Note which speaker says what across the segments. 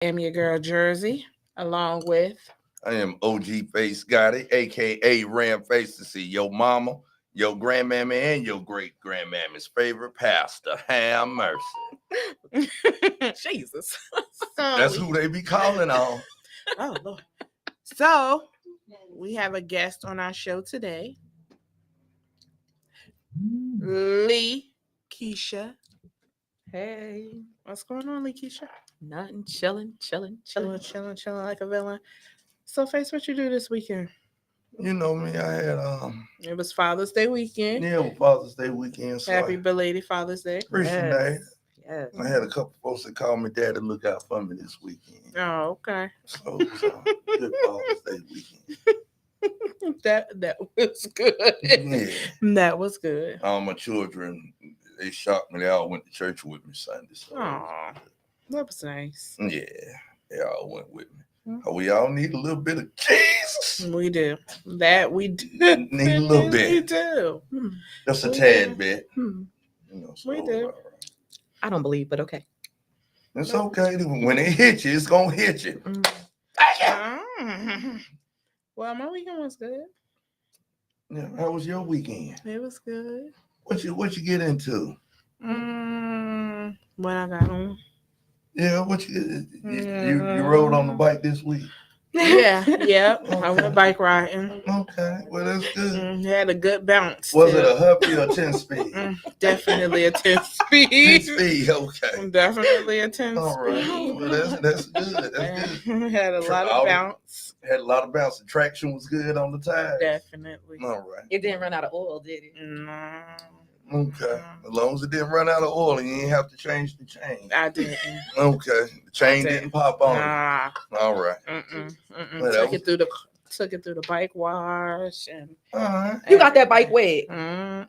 Speaker 1: am your girl Jersey, along with
Speaker 2: I am OG Face Gotti, aka Ram Face to see your mama, your grandmammy, and your great grandmammy's favorite pastor. Have mercy.
Speaker 1: Jesus.
Speaker 2: That's who they be calling on.
Speaker 1: Oh Lord. So we have a guest on our show today, Lee Keisha.
Speaker 3: Hey,
Speaker 1: What's going on, Lee Keisha?
Speaker 3: nothing, chilling.
Speaker 1: Chilling like a villain. So, Face, what you do this weekend?
Speaker 2: You know me, I had
Speaker 1: It was Father's Day weekend.
Speaker 2: Father's Day weekend. So
Speaker 1: Happy belated Father's Day.
Speaker 2: appreciate that.
Speaker 3: Yes.
Speaker 2: I had a couple folks that called me dad to look out for me this weekend.
Speaker 1: Oh, okay.
Speaker 2: So it was a good Father's Day weekend.
Speaker 1: That was good.
Speaker 2: Yeah.
Speaker 1: That was good.
Speaker 2: All my children, they shocked me. They all went to church with me Sunday. So
Speaker 1: Aw, that was nice.
Speaker 2: yeah, they all went with me. We all need a little bit of Jesus.
Speaker 1: We do. That we do.
Speaker 2: Need a little bit.
Speaker 1: We do.
Speaker 2: Just a
Speaker 1: We
Speaker 2: tad
Speaker 1: do.
Speaker 2: bit.
Speaker 1: Hmm.
Speaker 2: You know,
Speaker 1: We do.
Speaker 2: all right.
Speaker 3: I don't believe, but okay.
Speaker 2: It's okay. When it hit you, it's gonna hit you.
Speaker 1: Well, my weekend was good.
Speaker 2: Yeah, how was your weekend?
Speaker 1: It was good.
Speaker 2: What you get into?
Speaker 1: What I got on?
Speaker 2: Yeah, you rode on the bike this week?
Speaker 1: Yeah.
Speaker 2: Okay.
Speaker 1: I went bike riding.
Speaker 2: Okay, well that's good.
Speaker 1: Had a good bounce.
Speaker 2: Was
Speaker 1: too.
Speaker 2: it a huffy or 10 speed?
Speaker 1: Definitely a 10
Speaker 2: 10
Speaker 1: speed.
Speaker 2: speed, okay.
Speaker 1: Definitely a 10
Speaker 2: All right.
Speaker 1: speed.
Speaker 2: Well, that's good. That's good.
Speaker 1: Had a lot of bounce.
Speaker 2: Had a lot of bounce. The traction was good on the tires.
Speaker 1: Definitely.
Speaker 2: All right.
Speaker 3: It didn't run out of oil, did it?
Speaker 1: No.
Speaker 2: Okay. As long as it didn't run out of oil, you ain't have to change the chain.
Speaker 1: I didn't.
Speaker 2: Okay. The chain didn't pop on.
Speaker 1: Nah.
Speaker 2: All right. Well,
Speaker 1: Took it through the bike wash and
Speaker 2: all right.
Speaker 3: You got that bike wet.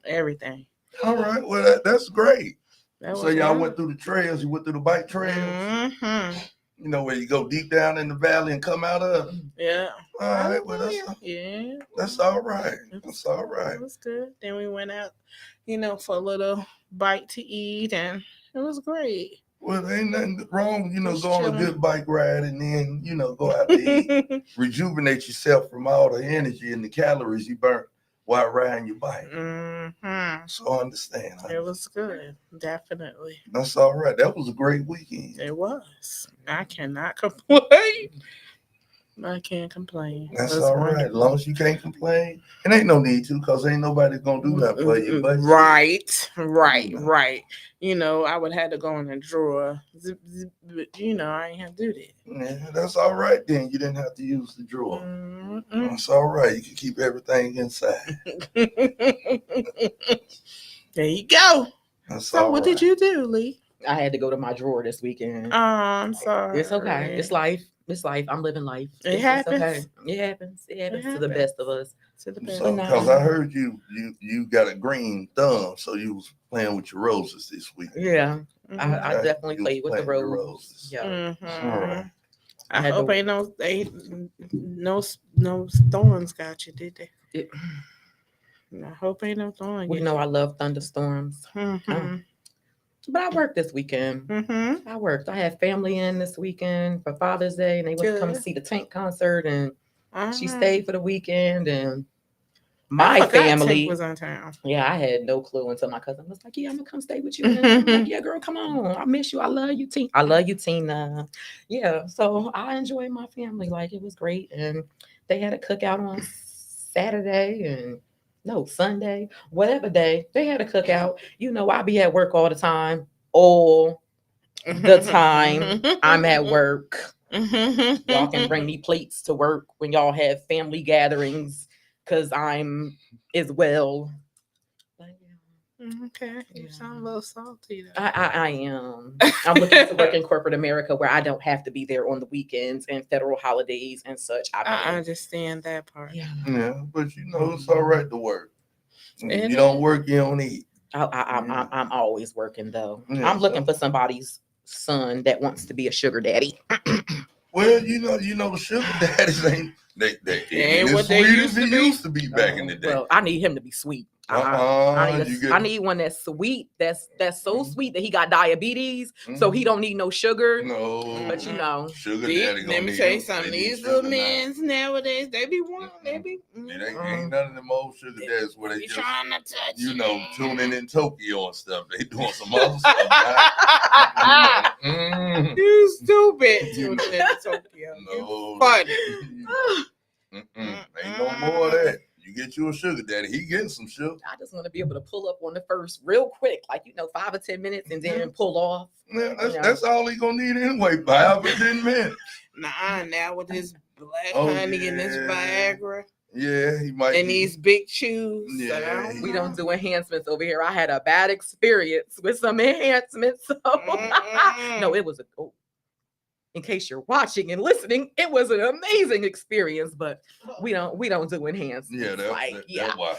Speaker 1: everything.
Speaker 2: All right. Well, that's great. So y'all
Speaker 1: good.
Speaker 2: went through the trails. You went through the bike trails.
Speaker 1: Mm-hmm.
Speaker 2: You know where you go deep down in the valley and come out of.
Speaker 1: Yeah.
Speaker 2: All right. Well, that's all right. That's all right.
Speaker 1: It was good. Then we went out, for a little bite to eat, and it was great.
Speaker 2: Well, there ain't nothing wrong,
Speaker 1: Just
Speaker 2: go on a
Speaker 1: chilling.
Speaker 2: good bike ride and then, go out to eat. Rejuvenate yourself from all the energy and the calories you burnt while riding your bike. So I understand.
Speaker 1: It was good. Definitely.
Speaker 2: That's all right. That was a great weekend.
Speaker 1: It was. I cannot complain. I can't complain.
Speaker 2: That's all right. As long as you can't complain, and ain't no need to, because ain't nobody gonna do nothing for you. But
Speaker 1: Right. I would have to go in the drawer. But I ain't have to do that.
Speaker 2: Yeah, that's all right then. You didn't have to use the drawer. That's all right. You can keep everything inside.
Speaker 1: There you go.
Speaker 2: That's
Speaker 1: So
Speaker 2: all
Speaker 1: what
Speaker 2: right.
Speaker 1: did you do, Lee?
Speaker 3: I had to go to my drawer this weekend.
Speaker 1: I'm sorry.
Speaker 3: It's okay. It's life. It's life. I'm living life.
Speaker 1: It happens.
Speaker 3: Okay. It happens. It happens to the best of us.
Speaker 1: To the best.
Speaker 2: So, because I heard you got a green thumb, so you was playing with your roses this week.
Speaker 3: Yeah.
Speaker 1: Mm-hmm.
Speaker 3: I definitely played with the roses. Yeah.
Speaker 1: Mm-hmm.
Speaker 2: All right.
Speaker 1: I hope ain't no thorns got you, did they? I hope ain't no thorns.
Speaker 3: We know I love thunderstorms.
Speaker 1: Mm-hmm.
Speaker 3: But I worked this weekend.
Speaker 1: Mm-hmm.
Speaker 3: I worked. I had family in this weekend for Father's Day, and they went to come see the Tank concert, and she stayed for the weekend. And my family
Speaker 1: was in town.
Speaker 3: Yeah, I had no clue until my cousin was like, "Yeah, I'm gonna come stay with you." And I'm like, "Yeah, girl, come on. I miss you. I love you, Tina. I love you, Tina." Yeah, so I enjoyed my family. Like, it was great, and they had a cookout on Sunday, whatever day they had a cookout. I be at work all the time. All the time I'm at work. Y'all can bring me plates to work when y'all have family gatherings, because I'm as well.
Speaker 1: Okay, you sound a little salty though.
Speaker 3: I am. I'm looking to work in corporate America where I don't have to be there on the weekends and federal holidays and such.
Speaker 1: I understand that part.
Speaker 3: Yeah,
Speaker 2: but it's all right to work. You don't work, you don't eat.
Speaker 3: I'm always working though.
Speaker 2: Yeah,
Speaker 3: I'm looking for somebody's son that wants to be a sugar daddy.
Speaker 2: Well, the sugar daddies ain't they
Speaker 1: ain't
Speaker 2: as
Speaker 1: what they
Speaker 2: sweet
Speaker 1: used
Speaker 2: as
Speaker 1: to
Speaker 2: they
Speaker 1: be.
Speaker 2: used to be back in the day.
Speaker 3: Well, I need him to be sweet. I
Speaker 2: You get
Speaker 3: I need one that's sweet. That's so sweet that he got diabetes, so he don't need no sugar.
Speaker 2: no.
Speaker 3: But you know,
Speaker 2: Sugar
Speaker 1: These-
Speaker 2: daddy gonna
Speaker 1: let me
Speaker 2: need
Speaker 1: tell you
Speaker 2: them.
Speaker 1: something.
Speaker 2: They need
Speaker 1: These little
Speaker 2: sugar now.
Speaker 1: men nowadays, they be wanting, they be.
Speaker 2: It ain't none of them old sugar daddies where they
Speaker 1: Be
Speaker 2: just,
Speaker 1: trying to touch
Speaker 2: you
Speaker 1: it.
Speaker 2: know, tuning in Tokyo and stuff. They doing some other stuff. Mm.
Speaker 1: You stupid.
Speaker 2: You know.
Speaker 1: Tuning in Tokyo.
Speaker 2: No.
Speaker 1: Funny.
Speaker 2: Ain't no more of that. You get you a sugar daddy, he getting some sugar.
Speaker 3: I just want to be able to pull up on the first real quick, like 5 or 10 minutes, and then pull off.
Speaker 2: Yeah,
Speaker 3: Yeah.
Speaker 2: that's all he gonna need anyway. 5 or 10 minutes.
Speaker 1: Nah, now with this black
Speaker 2: Oh,
Speaker 1: honey and this
Speaker 2: yeah.
Speaker 1: Viagra
Speaker 2: Yeah, he might.
Speaker 1: and
Speaker 2: be.
Speaker 1: these big chews.
Speaker 2: Yeah,
Speaker 3: We don't do enhancements over here. I had a bad experience with some enhancements. So no, it was in case you're watching and listening, it was an amazing experience. But we don't do enhancements.
Speaker 2: Yeah, that's why.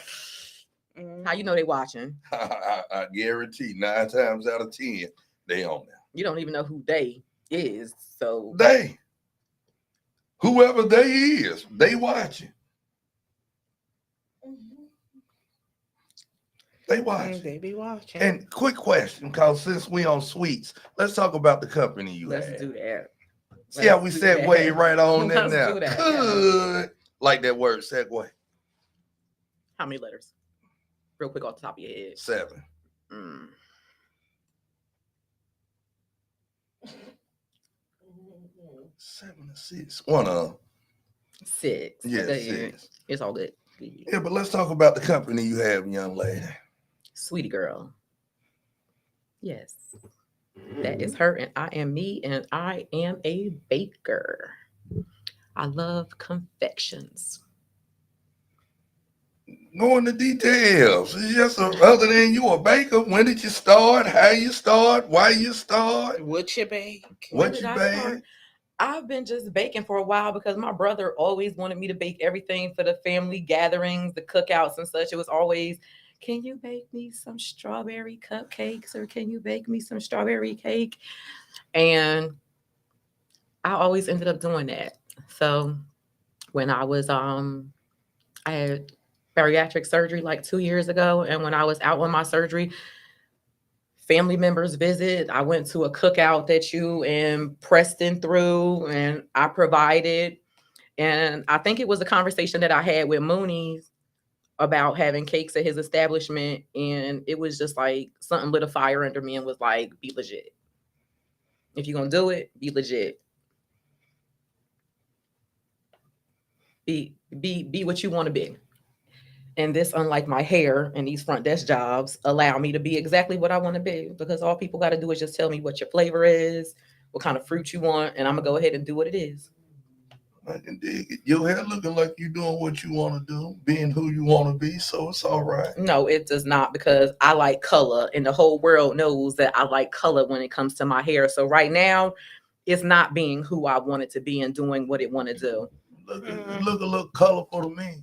Speaker 3: How you know they watching?
Speaker 2: I guarantee 9 times out of 10 they on there.
Speaker 3: You don't even know who they is. So
Speaker 2: They, whoever they is, they watching. They watching.
Speaker 1: They be watching.
Speaker 2: And quick question, because since we on sweets, let's talk about the company you
Speaker 3: let's
Speaker 2: had.
Speaker 3: do that.
Speaker 2: See how we
Speaker 3: Let's do that.
Speaker 2: segue right on in
Speaker 3: Let's
Speaker 2: there.
Speaker 3: do that.
Speaker 2: Good. Like that word, segue.
Speaker 3: How many letters? Real quick off the top of your head.
Speaker 2: 7.
Speaker 3: Mm.
Speaker 2: 7 or 6. One of them.
Speaker 3: 6.
Speaker 2: Yeah,
Speaker 3: Okay,
Speaker 2: 6.
Speaker 3: It's all good.
Speaker 2: Yeah, but let's talk about the company you have, young lady.
Speaker 3: Sweetie girl. Yes. That is her, and I am me, and I am a baker. I love confections.
Speaker 2: Go into details. It's just other than you a baker. When did you start? How you start? Why you start?
Speaker 1: What you bake?
Speaker 2: What
Speaker 3: did
Speaker 2: you
Speaker 3: I
Speaker 2: bake?
Speaker 3: start? I've been just baking for a while because my brother always wanted me to bake everything for the family gatherings, the cookouts and such. It was always, can you bake me some strawberry cupcakes, or can you bake me some strawberry cake? And I always ended up doing that. So when I was I had bariatric surgery like 2 years ago, and when I was out on my surgery, family members visit. I went to a cookout that you and Preston threw, and I provided. And I think it was a conversation that I had with Mooney's about having cakes at his establishment. And it was just like something lit a fire under me and was like, be legit. If you're going to do it, be legit. Be what you want to be. And this, unlike my hair and these front desk jobs, allow me to be exactly what I want to be, because all people got to do is just tell me what your flavor is, what kind of fruit you want, and I'm going to go ahead and do what it is.
Speaker 2: I can dig it. Your hair looking like you doing what you want to do, being who you want to be, so it's all right.
Speaker 3: No, it does not, because I like color, and the whole world knows that I like color when it comes to my hair. So right now, it's not being who I want it to be and doing what it want to do.
Speaker 2: Look a little colorful to me.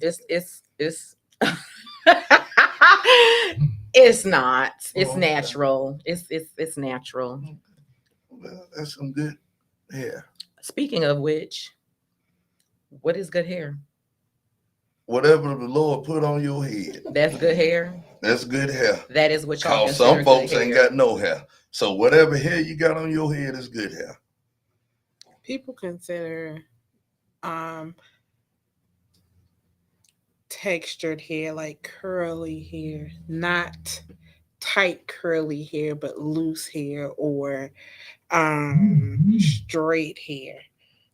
Speaker 3: It's not. It's
Speaker 2: Okay.
Speaker 3: natural. It's natural.
Speaker 2: Well, that's some good hair.
Speaker 3: Speaking of which, what is good hair?
Speaker 2: Whatever the Lord put on your head,
Speaker 3: That's good hair.
Speaker 2: that's good hair.
Speaker 3: That is what y'all
Speaker 2: Cause
Speaker 3: consider
Speaker 2: some folks
Speaker 3: good
Speaker 2: ain't
Speaker 3: hair.
Speaker 2: got no hair. So whatever hair you got on your head is good hair.
Speaker 1: People consider textured hair, like curly hair, not tight curly hair, but loose hair, or straight hair,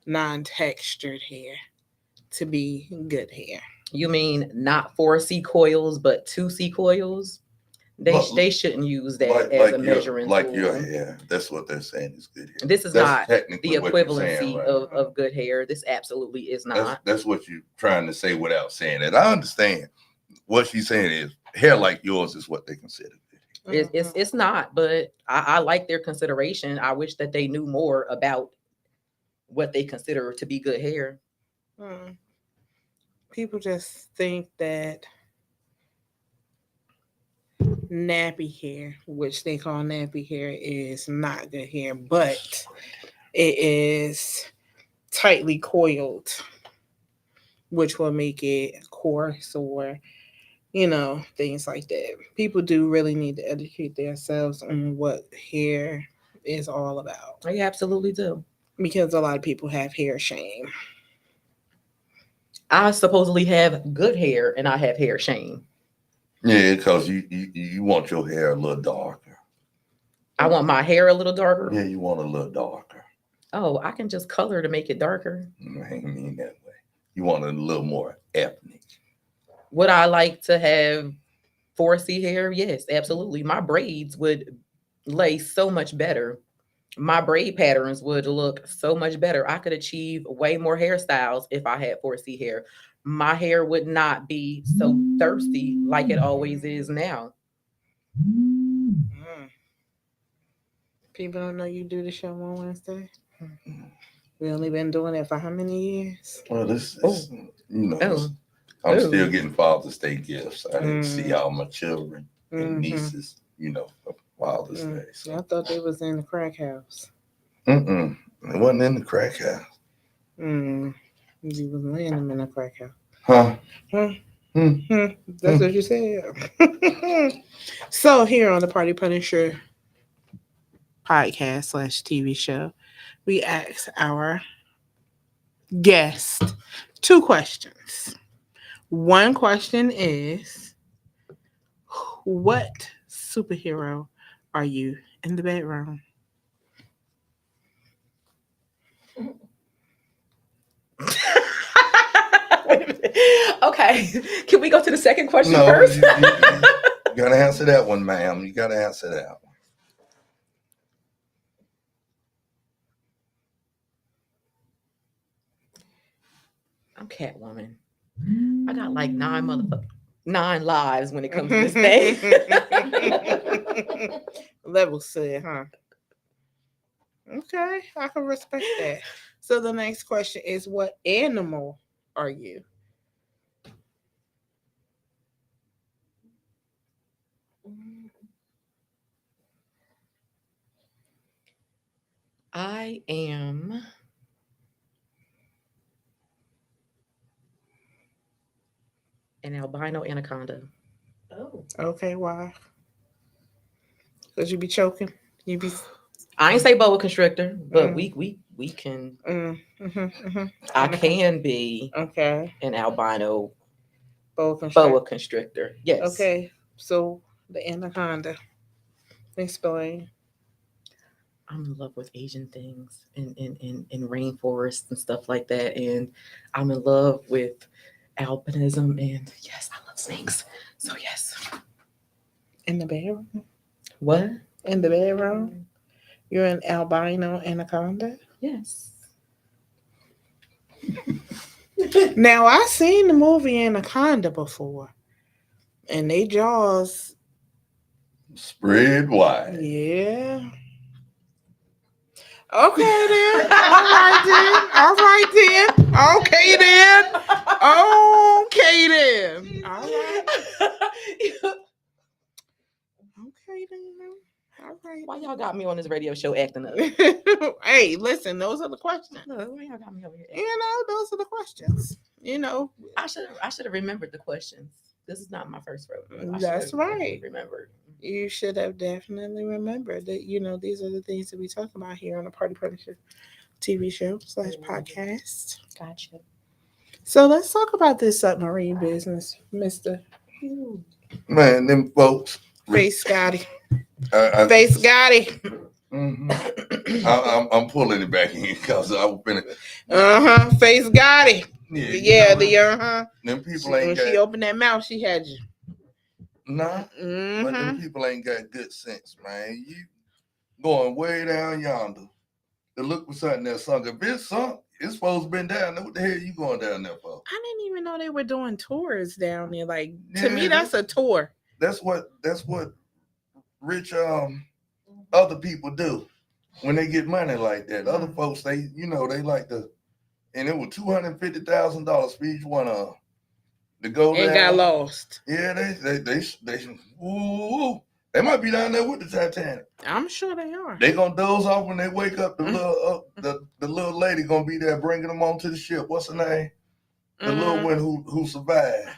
Speaker 1: non-textured hair, to be good hair.
Speaker 3: You mean not 4 C coils, but 2 C coils? They shouldn't use that as a measuring tool.
Speaker 2: your hair. That's what they're saying is good hair.
Speaker 3: This is
Speaker 2: That's
Speaker 3: not
Speaker 2: technically
Speaker 3: the
Speaker 2: what you're
Speaker 3: equivalency
Speaker 2: saying, right?
Speaker 3: of good hair. This absolutely is not.
Speaker 2: That's what you're trying to say without saying it. I understand. What she's saying is hair like yours is what they consider good hair.
Speaker 3: It's not, but I like their consideration. I wish that they knew more about what they consider to be good hair.
Speaker 1: People just think that nappy hair, which they call nappy hair, is not good hair, but it is tightly coiled, which will make it coarse or things like that. People do really need to educate themselves on what hair is all about
Speaker 3: They absolutely do.
Speaker 1: because a lot of people have hair shame.
Speaker 3: I supposedly have good hair and I have hair shame.
Speaker 2: Yeah, because you want your hair a little darker.
Speaker 3: I want my hair a little darker.
Speaker 2: Yeah, you want a little darker.
Speaker 3: Oh, I can just color to make it darker.
Speaker 2: I ain't mean that way. You want a little more ethnic.
Speaker 3: Would I like to have 4C hair? Yes, absolutely. My braids would lay so much better. My braid patterns would look so much better. I could achieve way more hairstyles if I had 4C hair. My hair would not be so thirsty like it always is now.
Speaker 1: Mm. People don't know you do the show on Wednesday. We only been doing it for how many years?
Speaker 2: Well, this
Speaker 3: Oh.
Speaker 2: is, I'm
Speaker 3: Oh.
Speaker 2: still getting Father's Day gifts. I didn't see
Speaker 1: Mm.
Speaker 2: all my children and
Speaker 1: Mhm.
Speaker 2: nieces, for Father's
Speaker 1: Mm.
Speaker 2: Day. So.
Speaker 1: I thought they was in the crack house.
Speaker 2: It wasn't in the crack house.
Speaker 1: You was laying them in the crack house.
Speaker 2: Huh?
Speaker 1: That's what you said. So here on the Party Punisher podcast / TV show, we ask our guest 2 questions. One question is, what superhero are you in the bedroom?
Speaker 3: Wait a minute. Okay, can we go to the second question
Speaker 2: No,
Speaker 3: first?
Speaker 2: you gotta answer that one, ma'am. You gotta answer that one.
Speaker 3: I'm Catwoman. I got like 9 lives when it comes to this thing.
Speaker 1: Level set, huh? Okay, I can respect that. So the next question is, what animal are you?
Speaker 3: I am an albino anaconda.
Speaker 4: Oh.
Speaker 1: Okay, why? Because you be choking. You be.
Speaker 3: I ain't say boa constrictor, but
Speaker 1: Mm.
Speaker 3: we can.
Speaker 1: Mm-hmm.
Speaker 3: I can be
Speaker 1: Okay.
Speaker 3: an albino
Speaker 1: Boa constrictor.
Speaker 3: boa constrictor. Yes.
Speaker 1: Okay, so the anaconda. Explain.
Speaker 3: I'm in love with Asian things and in rainforests and stuff like that, and I'm in love with albinism, and yes, I love snakes. So yes.
Speaker 1: In the bedroom?
Speaker 3: What?
Speaker 1: In the bedroom? You're an albino anaconda?
Speaker 3: Yes.
Speaker 1: Now, I seen the movie Anaconda before, and they jaws,
Speaker 2: Spread wide.
Speaker 1: yeah. Okay then. All right then. Okay then. Okay then. All right. Okay then. All right.
Speaker 3: Why y'all got me on this radio show acting up?
Speaker 1: Hey, listen, those are the questions.
Speaker 3: Look, why y'all got me over here?
Speaker 1: Those are the questions.
Speaker 3: I should have remembered the questions. This is not my first rodeo.
Speaker 1: That's right.
Speaker 3: Remembered.
Speaker 1: You should have definitely remembered that, these are the things that we talk about here on the Party Punisher TV show / podcast.
Speaker 3: Gotcha.
Speaker 1: So let's talk about this submarine business, Mr.
Speaker 2: Man, them folks.
Speaker 1: Face Scotty.
Speaker 2: I-
Speaker 1: Face Scotty.
Speaker 2: Mhm. I'm pulling it back in because I've been.
Speaker 1: Face Scotty. Yeah,
Speaker 2: them people
Speaker 1: when
Speaker 2: ain't
Speaker 1: she
Speaker 2: got.
Speaker 1: opened that mouth, she had you.
Speaker 2: Nah, but them people ain't got good sense, man. You going way down yonder to look for something that sunk. If it's sunk, it's supposed to been down there. What the hell you going down there for?
Speaker 1: I didn't even know they were doing tours down there. Like, to me,
Speaker 2: Yeah.
Speaker 1: that's a tour.
Speaker 2: That's what rich other people do when they get money like that. Other folks, they like to, and it was $250,000 for each one of them to go
Speaker 1: And
Speaker 2: down.
Speaker 1: got lost.
Speaker 2: Yeah, they might be down there with the Titanic.
Speaker 1: I'm sure they are.
Speaker 2: They gonna doze off when they wake up. The little lady gonna be there bringing them onto the ship. What's her name? The little one who survived.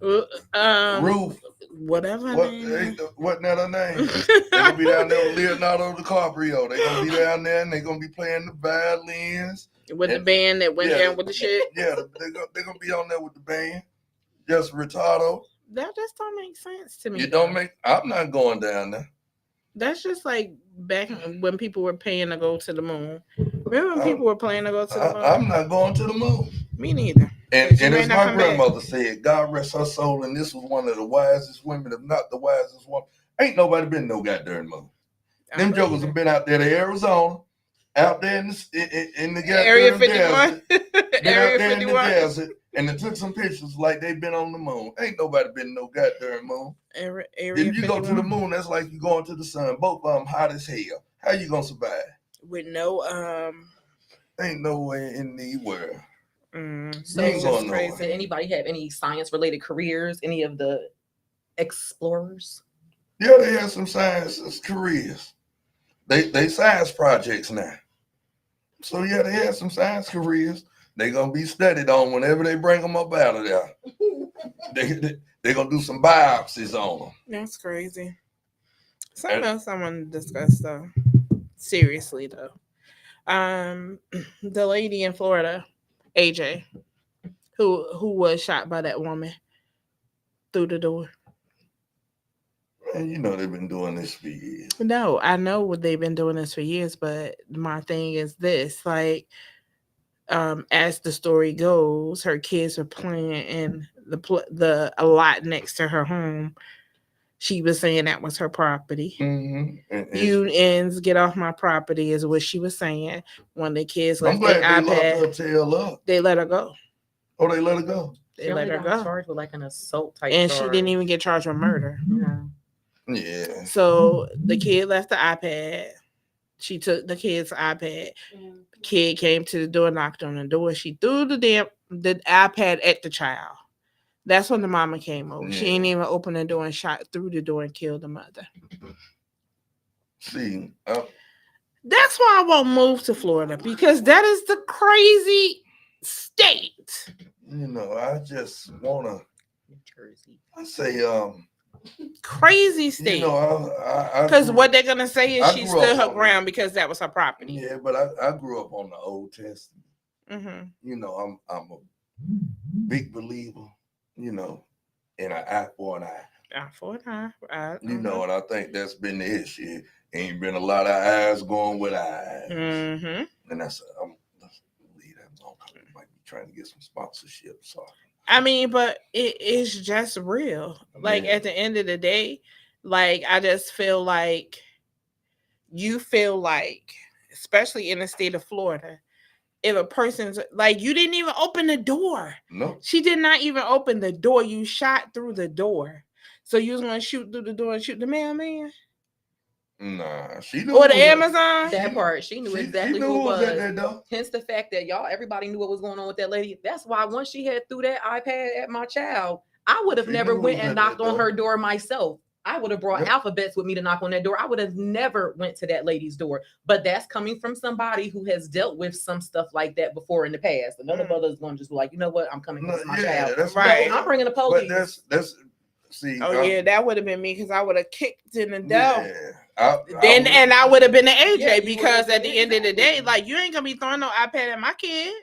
Speaker 2: Ruth,
Speaker 1: Whatever her
Speaker 2: what
Speaker 1: name is.
Speaker 2: wasn't that her name? They're gonna be down there with Leonardo DiCaprio. They're gonna be down there and they're gonna be playing the violins.
Speaker 1: With the
Speaker 2: And-
Speaker 1: band that went
Speaker 2: yeah,
Speaker 1: down with the shit.
Speaker 2: Yeah, they're gonna be on there with the band. Just retardo.
Speaker 1: That just don't make sense to me.
Speaker 2: You don't make. I'm not going down there.
Speaker 1: That's just like back when people were paying to go to the moon. Remember when people were paying to go to the moon?
Speaker 2: I'm not going to the moon.
Speaker 1: Me neither.
Speaker 2: And,
Speaker 1: But you
Speaker 2: and
Speaker 1: may
Speaker 2: as
Speaker 1: not
Speaker 2: my
Speaker 1: come back.
Speaker 2: grandmother said, God rest her soul, and this was one of the wisest women, if not the wisest one. Ain't nobody been no goddamn moon. Them jokers have been out there to Arizona, out there in the
Speaker 1: Area
Speaker 2: goddamn
Speaker 1: 51.
Speaker 2: desert. Been out
Speaker 1: Area
Speaker 2: there in the
Speaker 1: 51.
Speaker 2: desert, and they took some pictures like they been on the moon. Ain't nobody been no goddamn moon.
Speaker 1: Area
Speaker 2: Then you go to the
Speaker 1: 51.
Speaker 2: moon, that's like you going to the sun. Both of them hot as hell. How you gonna survive?
Speaker 1: With no
Speaker 2: Ain't no way in the world.
Speaker 3: So,
Speaker 2: ain't going nowhere.
Speaker 3: did anybody have any science-related careers? Any of the explorers?
Speaker 2: Yeah, they have some science careers. They science projects now. So yeah, they have some science careers. They gonna be studied on whenever they bring them up out of there. They gonna do some biopsies on them.
Speaker 1: That's crazy. Something else I want to discuss though. Seriously though. The lady in Florida, AJ, who was shot by that woman through the door.
Speaker 2: And you know they've been doing this for years.
Speaker 1: No, I know what they've been doing this for years, but my thing is this: like, as the story goes, her kids were playing in a lot next to her home. She was saying that was her property.
Speaker 2: Mm-hmm. And
Speaker 1: You ends get off my property is what she was saying. When the kids
Speaker 2: I'm
Speaker 1: left their
Speaker 2: glad they locked her
Speaker 1: iPad,
Speaker 2: tail up.
Speaker 1: they let her go.
Speaker 2: Oh, they let her go.
Speaker 1: They let her go,
Speaker 3: Charged with like an assault type.
Speaker 1: and she didn't even get charged with murder.
Speaker 3: Yeah.
Speaker 2: Yeah.
Speaker 1: So the kid left the iPad. She took the kid's iPad. The kid came to the door, knocked on the door. She threw the iPad at the child. That's when the mama came over. She ain't even opened the door and shot through the door and killed the mother.
Speaker 2: See,
Speaker 1: That's why I won't move to Florida, because that is the crazy state.
Speaker 2: you know, I just wanna.
Speaker 3: New Jersey.
Speaker 2: I say,
Speaker 1: Crazy state.
Speaker 2: you know, I
Speaker 1: Because
Speaker 2: grew-
Speaker 1: what they're gonna say is
Speaker 2: I
Speaker 1: she
Speaker 2: grew
Speaker 1: stood
Speaker 2: up
Speaker 1: her
Speaker 2: on
Speaker 1: ground because that was her property.
Speaker 2: Yeah, but I grew up on the Old Testament.
Speaker 1: Mm-hmm.
Speaker 2: You know, I'm a big believer. You know, in an eye for an eye. You know, and I think that's been the issue. Ain't been a lot of eyes going with eyes,
Speaker 1: Mm-hmm.
Speaker 2: and that's let's leave that alone. I might be trying to get some sponsorship. So
Speaker 1: I mean, but it is just real. Like
Speaker 2: Yeah.
Speaker 1: at the end of the day, like I just feel like you feel like, especially in the state of Florida, if a person's like, you didn't even open the door.
Speaker 2: no,
Speaker 1: She did not even open the door. You shot through the door. So you was gonna shoot through the door and shoot the mailman
Speaker 2: nah, she knew
Speaker 1: or
Speaker 2: who
Speaker 1: the
Speaker 2: was at-
Speaker 1: Amazon?
Speaker 3: That part, she knew exactly
Speaker 2: she knew
Speaker 3: who it
Speaker 2: was at
Speaker 3: was.
Speaker 2: that door.
Speaker 3: Hence the fact that everybody knew what was going on with that lady. That's why once she had threw that iPad at my child, I would have
Speaker 2: She
Speaker 3: never
Speaker 2: knew
Speaker 3: went
Speaker 2: who was
Speaker 3: and
Speaker 2: at
Speaker 3: knocked
Speaker 2: that
Speaker 3: on
Speaker 2: door.
Speaker 3: her door myself. I would have brought
Speaker 2: Yep.
Speaker 3: alphabets with me to knock on that door. I would have never went to that lady's door. But that's coming from somebody who has dealt with some stuff like that before in the past. Another mother's going to just be like, you know what? I'm coming
Speaker 2: No,
Speaker 3: to my
Speaker 2: yeah,
Speaker 3: child.
Speaker 2: that's
Speaker 1: Right.
Speaker 3: No, I'm bringing the
Speaker 2: But
Speaker 3: police.
Speaker 2: that's see.
Speaker 1: Oh yeah, that would have been me because I would have kicked in the door.
Speaker 2: Yeah,
Speaker 1: I would have been the AJ
Speaker 3: Yeah, you
Speaker 1: because
Speaker 3: would've
Speaker 1: at the
Speaker 3: been
Speaker 1: end of the day,
Speaker 3: exactly.
Speaker 1: like you ain't gonna be throwing no iPad at my kid.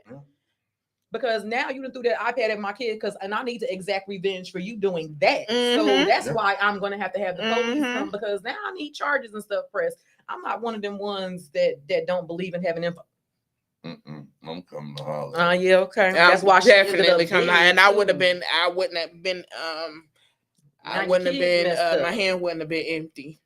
Speaker 3: Because now you done threw that iPad at my kid and I need to exact revenge for you doing that. So
Speaker 1: Mhm.
Speaker 3: that's
Speaker 2: Yep.
Speaker 3: why I'm gonna have to have the police
Speaker 1: Mhm.
Speaker 3: come, because now I need charges and stuff pressed. I'm not one of them ones that don't believe in having info.
Speaker 2: I'm coming to holler.
Speaker 3: Yeah, okay.
Speaker 1: That's why
Speaker 3: she ended
Speaker 1: definitely
Speaker 3: up
Speaker 1: come out,
Speaker 3: dead,
Speaker 1: and I would have
Speaker 3: too.
Speaker 1: been. I wouldn't have been.
Speaker 3: Now
Speaker 1: I
Speaker 3: your
Speaker 1: wouldn't have
Speaker 3: kid
Speaker 1: been.
Speaker 3: messed
Speaker 1: My
Speaker 3: up.
Speaker 1: hand wouldn't have been empty.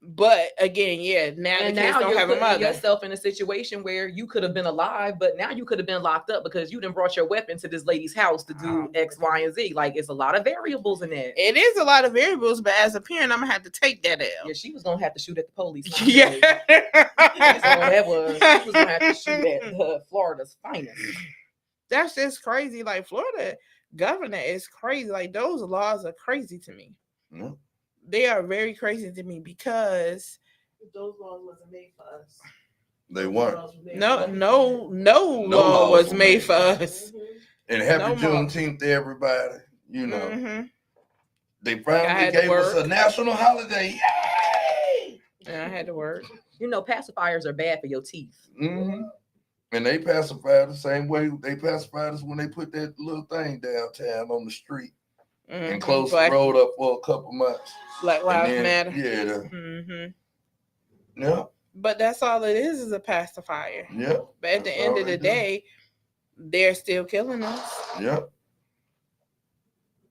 Speaker 1: But again, yeah. Now
Speaker 3: And
Speaker 1: the kids
Speaker 3: now
Speaker 1: don't
Speaker 3: you're
Speaker 1: have a
Speaker 3: putting
Speaker 1: mother.
Speaker 3: yourself in a situation where you could have been alive, but now you could have been locked up because you done brought your weapon to this lady's house to do X, Y, and Z. Like, it's a lot of variables in that.
Speaker 1: It is a lot of variables, but as a parent, I'm gonna have to take that L.
Speaker 3: Yeah, she was gonna have to shoot at the police.
Speaker 1: Yeah.
Speaker 3: That's all that was. She was gonna have to shoot at Florida's finest.
Speaker 1: That's just crazy. Like Florida governor is crazy. Like those laws are crazy to me.
Speaker 2: Yeah.
Speaker 1: They are very crazy to me because
Speaker 4: Those laws wasn't made for us.
Speaker 2: They
Speaker 4: Those
Speaker 2: weren't.
Speaker 4: laws were made
Speaker 1: no
Speaker 4: for
Speaker 1: law
Speaker 2: laws
Speaker 1: was
Speaker 2: were
Speaker 1: made
Speaker 2: made
Speaker 1: for
Speaker 2: for
Speaker 1: us.
Speaker 4: Mhm.
Speaker 2: And happy
Speaker 1: No more.
Speaker 2: Juneteenth to everybody. You know,
Speaker 1: Mhm.
Speaker 2: they
Speaker 1: I
Speaker 2: finally
Speaker 1: had to
Speaker 2: gave us a
Speaker 1: work.
Speaker 2: national holiday. Yay!
Speaker 1: And I had to work.
Speaker 3: You know, pacifiers are bad for your teeth.
Speaker 2: Mm-hmm. And they pacified the same way they pacified us when they put that little thing downtown on the street and
Speaker 1: Mhm.
Speaker 2: closed the
Speaker 1: Black,
Speaker 2: road up for a couple months.
Speaker 1: Black
Speaker 2: And
Speaker 1: Lives
Speaker 2: then,
Speaker 1: Matter.
Speaker 2: yeah,
Speaker 1: Hmm. But that's all it is a pacifier.
Speaker 2: yeah.
Speaker 1: But at the
Speaker 2: That's
Speaker 1: end
Speaker 2: all
Speaker 1: of
Speaker 2: they
Speaker 1: the
Speaker 2: do.
Speaker 1: day, they're still killing us.
Speaker 2: Yeah.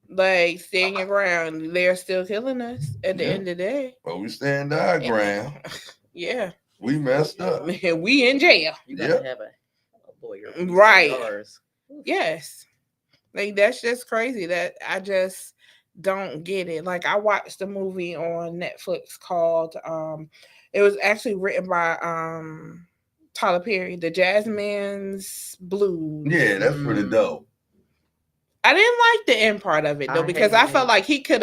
Speaker 1: Like, staying your ground, they're still killing us at the
Speaker 2: Yeah.
Speaker 1: end of the day.
Speaker 2: But we stand our ground.
Speaker 1: Yeah.
Speaker 2: We messed up.
Speaker 1: We in jail.
Speaker 3: You got
Speaker 2: Yep.
Speaker 3: to have a lawyer. for these
Speaker 1: Right.
Speaker 3: cigars.
Speaker 1: Yes. Like, that's just crazy that I just don't get it. Like, I watched a movie on Netflix called it was actually written by Tyler Perry, The Jasmine's Blues.
Speaker 2: Yeah, that's pretty
Speaker 3: Mm.
Speaker 2: dope.
Speaker 1: I didn't like the end part of it though,
Speaker 3: I
Speaker 1: because I
Speaker 3: hated
Speaker 1: felt
Speaker 3: it.
Speaker 1: like he could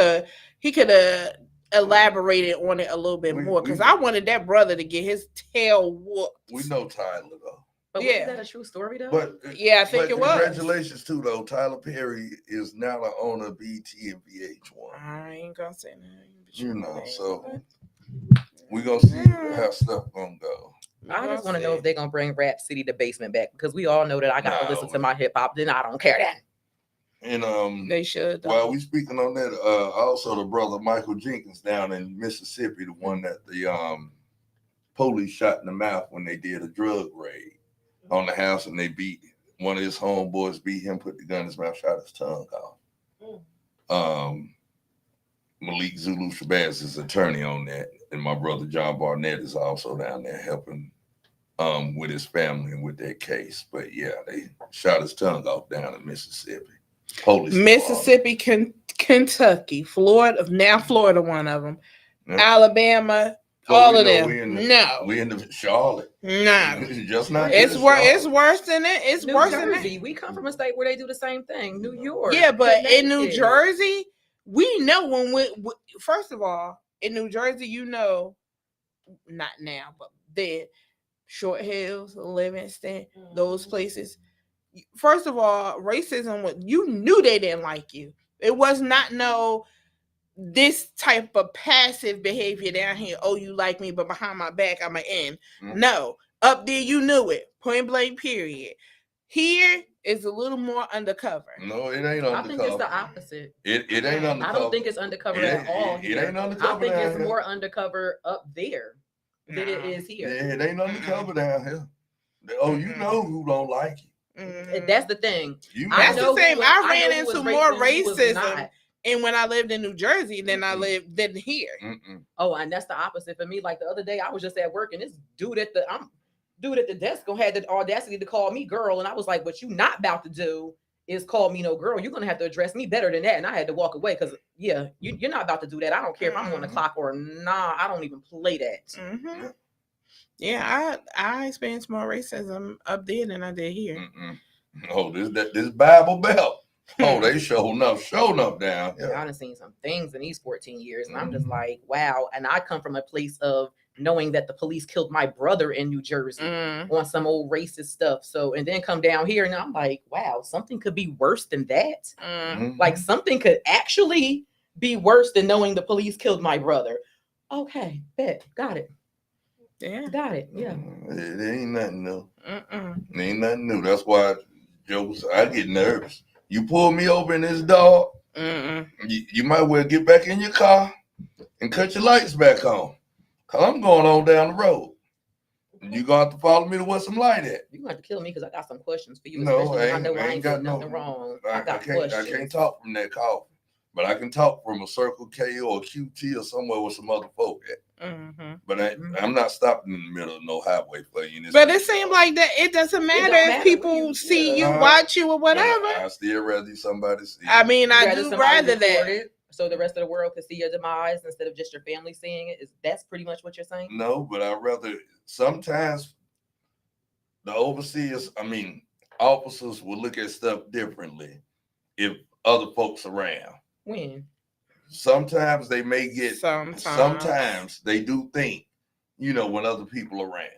Speaker 1: have elaborated on it a little bit more, because I wanted that brother to get his tail whooped.
Speaker 2: We know Tyler though.
Speaker 3: But
Speaker 1: Yeah.
Speaker 3: was that a true story though?
Speaker 2: But
Speaker 1: Yeah, I think
Speaker 2: but
Speaker 1: it was.
Speaker 2: congratulations too though. Tyler Perry is now the owner of BT and VH1.
Speaker 1: I ain't gonna say nothing. but
Speaker 2: You know,
Speaker 1: know.
Speaker 2: so we gonna see how stuff gonna go.
Speaker 3: I just want to know if they're gonna bring Rap City the Basement back, because we all know that I got to
Speaker 2: No.
Speaker 3: listen to my hip hop. Then I don't care that.
Speaker 2: And
Speaker 1: They should. Though.
Speaker 2: while we speaking on that, also the brother Michael Jenkins down in Mississippi, the one that the police shot in the mouth when they did a drug raid on the house, and they beat one of his homeboys, beat him, put the gun in his mouth, shot his tongue off. Malik Zulu Shabazz attorney on that, and my brother John Barnett is also down there helping with his family and with that case. But yeah, they shot his tongue off down in Mississippi. Police
Speaker 1: Mississippi, Kentucky, Florida. Now Florida, one of them.
Speaker 2: Yeah.
Speaker 1: Alabama,
Speaker 2: So
Speaker 1: all
Speaker 2: we
Speaker 1: of
Speaker 2: know
Speaker 1: them.
Speaker 2: we in the Charlotte.
Speaker 1: No.
Speaker 2: Just not.
Speaker 1: It's
Speaker 2: just
Speaker 1: worse.
Speaker 2: Charlotte.
Speaker 1: It's worse than it. It's
Speaker 3: New
Speaker 1: worse than
Speaker 3: Jersey.
Speaker 1: that.
Speaker 3: We come from a state where they do the same thing. New York.
Speaker 1: Yeah, but in New
Speaker 3: Connecticut.
Speaker 1: Jersey, we know when we first of all, in New Jersey, you know, not now, but then Short Hills, Livingston, those places. First of all, racism was, you knew they didn't like you. It was not this type of passive behavior down here. Oh, you like me, but behind my back, I'm an end.
Speaker 2: Mhm.
Speaker 1: No, up there, you knew it. Point blank, period. Here is a little more undercover.
Speaker 2: No, it ain't undercover.
Speaker 3: I think it's the opposite.
Speaker 2: It ain't undercover.
Speaker 3: I don't think it's undercover at all.
Speaker 2: It ain't undercover.
Speaker 3: I think
Speaker 2: down
Speaker 3: it's
Speaker 2: here.
Speaker 3: more undercover up there than it is here.
Speaker 2: Yeah, it ain't undercover down here. Oh, you know who don't like you.
Speaker 3: And that's the thing.
Speaker 2: You
Speaker 1: That's
Speaker 2: know.
Speaker 1: the same. I ran
Speaker 3: know who was
Speaker 1: into more
Speaker 3: racist and who was
Speaker 1: racism
Speaker 3: not.
Speaker 1: and when I lived in New Jersey than I lived here.
Speaker 3: Oh, and that's the opposite for me. Like the other day, I was just at work and this dude at the desk had the audacity to call me girl, and I was like, "What you not about to do is call me no girl. You're gonna have to address me better than that." And I had to walk away because you're not about to do that. I don't care if I'm on the clock or nah. I don't even play that.
Speaker 1: Mm-hmm. Yeah, I experienced more racism up there than I did here.
Speaker 2: Oh, this Bible Belt. Oh, they showing up down here.
Speaker 3: I done seen some things in these 14 years, and I'm just like, wow. And I come from a place of knowing that the police killed my brother in New Jersey on some old racist stuff. So, and then come down here, and I'm like, wow, something could be worse than that. Like something could actually be worse than knowing the police killed my brother. Okay, bet, got it.
Speaker 1: Yeah,
Speaker 3: got it. Yeah,
Speaker 2: it ain't nothing new. It ain't nothing new. That's why, Joe, I get nervous. You pull me over in this dog, you might well get back in your car and cut your lights back on. Cause I'm going on down the road. You gonna have to follow me to where some light at.
Speaker 3: You gonna have to kill me because I got some questions for you.
Speaker 2: No,
Speaker 3: I know I
Speaker 2: ain't
Speaker 3: ain't
Speaker 2: got
Speaker 3: doing nothing wrong. I got
Speaker 2: I can't talk from that coffee, but I can talk from a Circle K or a QT or somewhere with some other folk at. But I'm not stopping in the middle of no highway for you.
Speaker 1: But it seems like that it doesn't matter if people see you, watch you, or whatever.
Speaker 2: I still rather somebody see.
Speaker 1: I mean, I do rather that.
Speaker 3: So the rest of the world could see your demise instead of just your family seeing it. That's pretty much what you're saying?
Speaker 2: No, but I'd rather sometimes the officers will look at stuff differently if other folks around.
Speaker 3: When?
Speaker 2: Sometimes they may get, sometimes they do think, when other people around.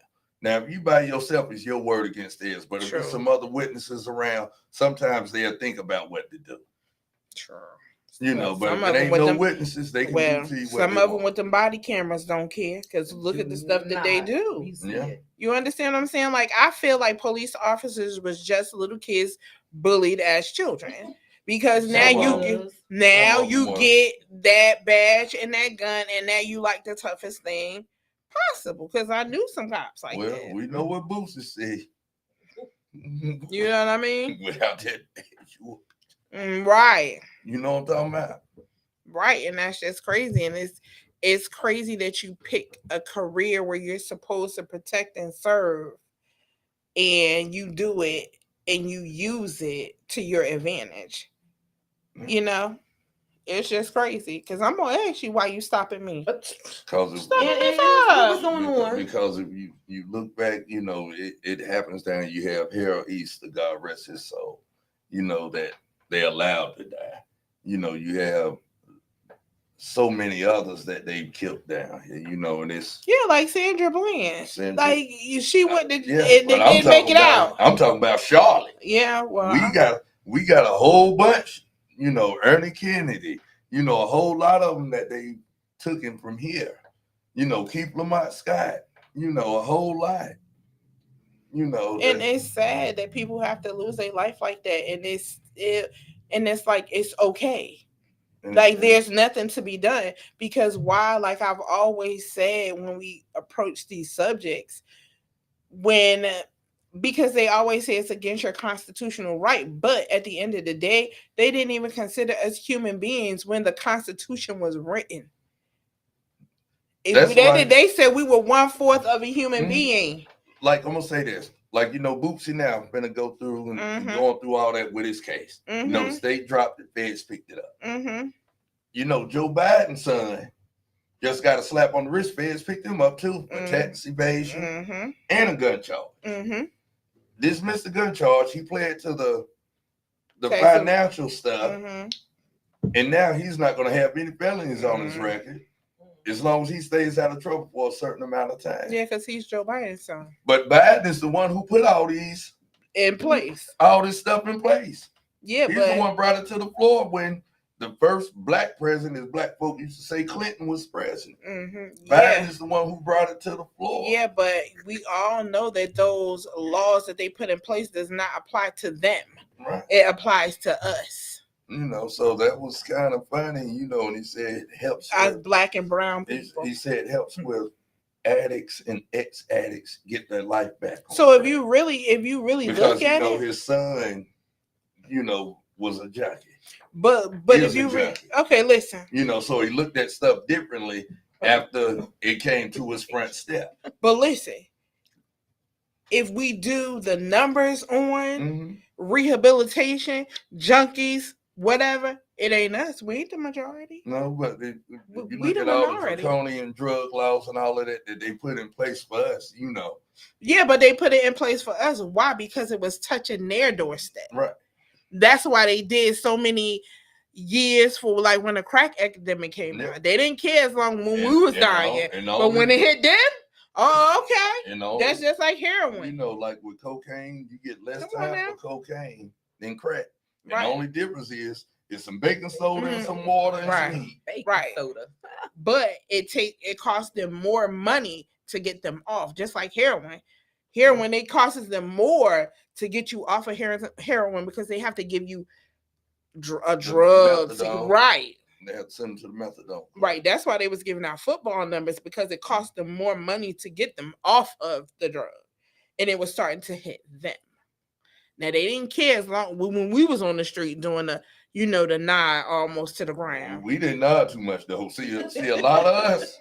Speaker 2: Now, if you by yourself, it's your word against theirs. But if there's some other witnesses around, sometimes they'll think about what to do.
Speaker 1: Sure.
Speaker 2: You know, but
Speaker 1: Some
Speaker 2: if
Speaker 1: of
Speaker 2: it
Speaker 1: them
Speaker 2: ain't
Speaker 1: with
Speaker 2: no
Speaker 1: them-
Speaker 2: witnesses, they can
Speaker 1: Well,
Speaker 2: do to you what
Speaker 1: some
Speaker 2: they
Speaker 1: of them
Speaker 2: want.
Speaker 1: with them body cameras don't care because look at the stuff that they do.
Speaker 3: You see
Speaker 2: Yeah.
Speaker 3: it.
Speaker 1: You understand what I'm saying? Like, I feel like police officers was just little kids bullied as children because now
Speaker 2: Some
Speaker 1: you
Speaker 2: of
Speaker 1: get
Speaker 2: them.
Speaker 1: now
Speaker 2: Some of
Speaker 1: you
Speaker 2: them were.
Speaker 1: get that badge and that gun, and now you like the toughest thing possible. Because I knew some cops like
Speaker 2: Well,
Speaker 1: that.
Speaker 2: we know what Boosie said.
Speaker 1: You know what I mean?
Speaker 2: Without that,
Speaker 1: Right.
Speaker 2: you know what I'm talking about.
Speaker 1: Right, and that's just crazy. And it's crazy that you pick a career where you're supposed to protect and serve, and you do it and you use it to your advantage. You know, it's just crazy. Because I'm gonna ask you why you stopping me.
Speaker 2: Because
Speaker 1: Stop
Speaker 3: And-
Speaker 1: me
Speaker 3: and
Speaker 1: for.
Speaker 3: what's going on?
Speaker 2: Because if you look back, you know, it happens down. You have Harold Easter, God rest his soul. You know that they allowed to die. You know, you have so many others that they've killed down here. You know, and it's
Speaker 1: Yeah, like Sandra Bland.
Speaker 2: Sandra-
Speaker 1: Like she went to
Speaker 2: yeah.
Speaker 1: and they
Speaker 2: but I'm
Speaker 1: didn't make
Speaker 2: talking
Speaker 1: it
Speaker 2: about,
Speaker 1: out.
Speaker 2: I'm talking about Charlotte.
Speaker 1: Yeah, well,
Speaker 2: We got a whole bunch. You know, Ernie Kennedy. You know, a whole lot of them that they took him from here. You know, Keith Lamont Scott. You know, a whole lot. You know,
Speaker 1: and it's sad that people have to lose their life like that, and it's like it's okay. Like there's nothing to be done because why? Like I've always said when we approach these subjects, because they always say it's against your constitutional right, but at the end of the day, they didn't even consider us human beings when the Constitution was written. They said we were 1/4 of a human being.
Speaker 2: Like I'm gonna say this, like you know, Bootsy now gonna go through and going through all that with his case. You know, the state dropped it, feds picked it up. You know, Joe Biden's son just got a slap on the wrist. Feds picked him up too for tax evasion and a gun charge. Dismissed the gun charge. He pled to the financial stuff, and now he's not going to have any felonies on his record as long as he stays out of trouble for a certain amount of time.
Speaker 1: Yeah, because he's Joe Biden's son.
Speaker 2: But Biden is the one who put all these
Speaker 1: in place,
Speaker 2: all this stuff in place.
Speaker 1: Yeah,
Speaker 2: he's the one brought it to the floor when the first black president, as black folk used to say, Clinton was president. Biden is the one who brought it to the floor.
Speaker 1: Yeah, but we all know that those laws that they put in place does not apply to them.
Speaker 2: Right.
Speaker 1: It applies to us.
Speaker 2: You know, so that was kind of funny, you know, and he said it helps
Speaker 1: as black and brown people.
Speaker 2: He said it helps with addicts and ex-addicts get their life back.
Speaker 1: So if you really
Speaker 2: because,
Speaker 1: look at
Speaker 2: you know,
Speaker 1: it,
Speaker 2: his son, you know, was a junkie.
Speaker 1: But if you okay, listen.
Speaker 2: You know, so he looked at stuff differently after it came to his front step.
Speaker 1: But listen, if we do the numbers on rehabilitation, junkies, whatever, it ain't us. We ain't the majority.
Speaker 2: No, but you
Speaker 1: we
Speaker 2: look at all the draconian drug laws and all of that they put in place for us, you know.
Speaker 1: Yeah, but they put it in place for us. Why? Because it was touching their doorstep.
Speaker 2: Right.
Speaker 1: That's why they did so many years for like when the crack epidemic came out. They didn't care as long when we was dying. But when it hit them, oh, okay. That's just like heroin.
Speaker 2: You know, like with cocaine, you get less time for cocaine than crack. And the only difference is it's some baking soda and some water and some heat.
Speaker 3: Baking soda.
Speaker 1: But it costs them more money to get them off, just like heroin. Heroin, it costs them more to get you off of heroin because they have to give you a drug. Right.
Speaker 2: They have to send them to the methadone.
Speaker 1: Right. That's why they was giving out football numbers, because it cost them more money to get them off of the drug. And it was starting to hit them. Now, they didn't care as long when we was on the street doing the nod almost to the ground.
Speaker 2: We didn't nod too much, though. See a lot of us.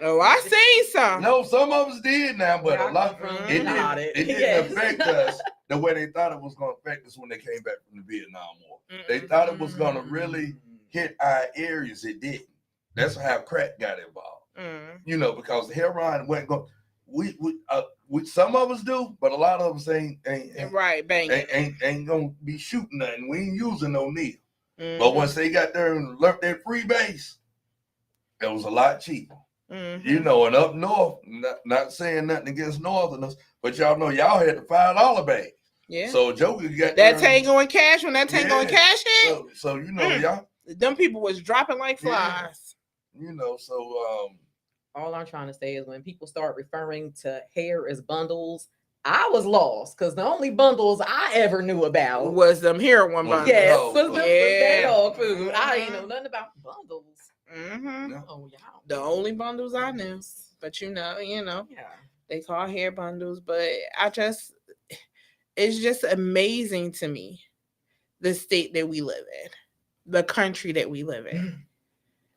Speaker 1: Oh, I seen some.
Speaker 2: No, some of us did now, but a lot of it didn't affect us the way they thought it was going to affect us when they came back from the Vietnam War. They thought it was going to really hit our areas. It didn't. That's how crack got involved. You know, because heroin wasn't going. We some of us do, but a lot of us ain't gonna be shooting nothing. We ain't using no needle. But once they got there and learned their free base, it was a lot cheaper. You know, and up north, not saying nothing against Northerners, but y'all know y'all had the $5 bag.
Speaker 1: Yeah.
Speaker 2: So Joker got
Speaker 1: That Tango and Cash, when that Tango and
Speaker 2: Yeah.
Speaker 1: Cash hit,
Speaker 2: So you know, y'all,
Speaker 1: them people was dropping like
Speaker 2: Yeah.
Speaker 1: flies.
Speaker 2: you know, so
Speaker 3: All I'm trying to say is when people start referring to hair as bundles, I was lost because the only bundles I ever knew about
Speaker 1: Was them heroin
Speaker 2: Was
Speaker 1: bundles.
Speaker 3: yes,
Speaker 2: dog
Speaker 3: was,
Speaker 2: food.
Speaker 3: was that
Speaker 1: Yeah.
Speaker 3: dog food. I ain't know nothing about bundles.
Speaker 1: Mm-hmm.
Speaker 2: No.
Speaker 3: Oh yeah.
Speaker 1: The only bundles I knew. But you know,
Speaker 3: Yeah.
Speaker 1: they call hair bundles. But it's just amazing to me, the state that we live in, the country that we live in,
Speaker 2: now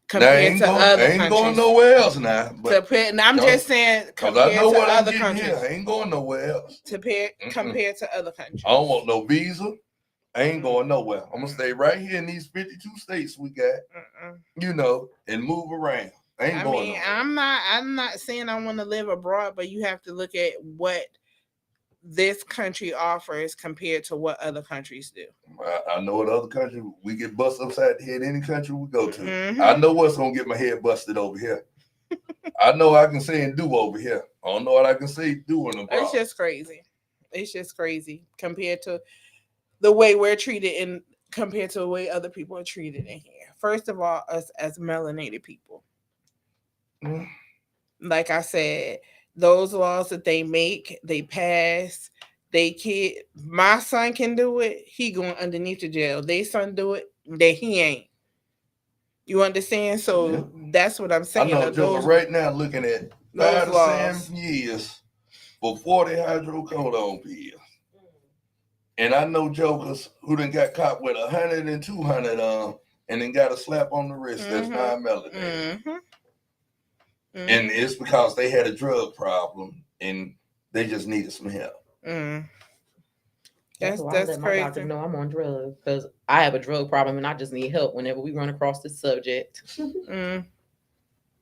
Speaker 1: compared to other
Speaker 2: ain't going
Speaker 1: countries.
Speaker 2: nowhere else now. But
Speaker 1: And I'm
Speaker 2: Y'all-
Speaker 1: just saying,
Speaker 2: cause I
Speaker 1: compared
Speaker 2: know
Speaker 1: to
Speaker 2: what I'm
Speaker 1: other
Speaker 2: getting
Speaker 1: countries.
Speaker 2: here. I ain't going nowhere else.
Speaker 1: Compared to other countries.
Speaker 2: I don't want no visa. I ain't going nowhere. I'm gonna stay right here in these 52 states we got, you know, and move around. I ain't going nowhere.
Speaker 1: I'm not saying I want to live abroad, but you have to look at what this country offers compared to what other countries do.
Speaker 2: I know what other country we get busted upside the head any country we go to.
Speaker 1: Mhm.
Speaker 2: I know what's gonna get my head busted over here. I know I can say and do over here. I don't know what I can say doing abroad.
Speaker 1: It's just crazy. It's just crazy compared to the way we're treated and compared to the way other people are treated in here. First of all, us as melanated people.
Speaker 2: Mm.
Speaker 1: Like I said, those laws that they make, they pass, my son can do it, he going underneath the jail. They son do it, that he ain't. You understand? So
Speaker 2: Yeah.
Speaker 1: that's what I'm
Speaker 2: I
Speaker 1: saying.
Speaker 2: know Joker right now looking at
Speaker 1: those
Speaker 2: 5 to
Speaker 1: laws.
Speaker 2: 7 years for 40 hydrocodone pills. And I know jokers who done got caught with 100 and 200 and then got a slap on the wrist that's
Speaker 1: Mhm.
Speaker 2: non-melanated.
Speaker 1: Mhm.
Speaker 2: And it's because they had a drug problem and they just needed some help.
Speaker 1: Mm.
Speaker 3: That's why I
Speaker 1: That's
Speaker 3: let my doctor
Speaker 1: crazy.
Speaker 3: know I'm on drugs because I have a drug problem and I just need help whenever we run across this subject.
Speaker 1: Mm.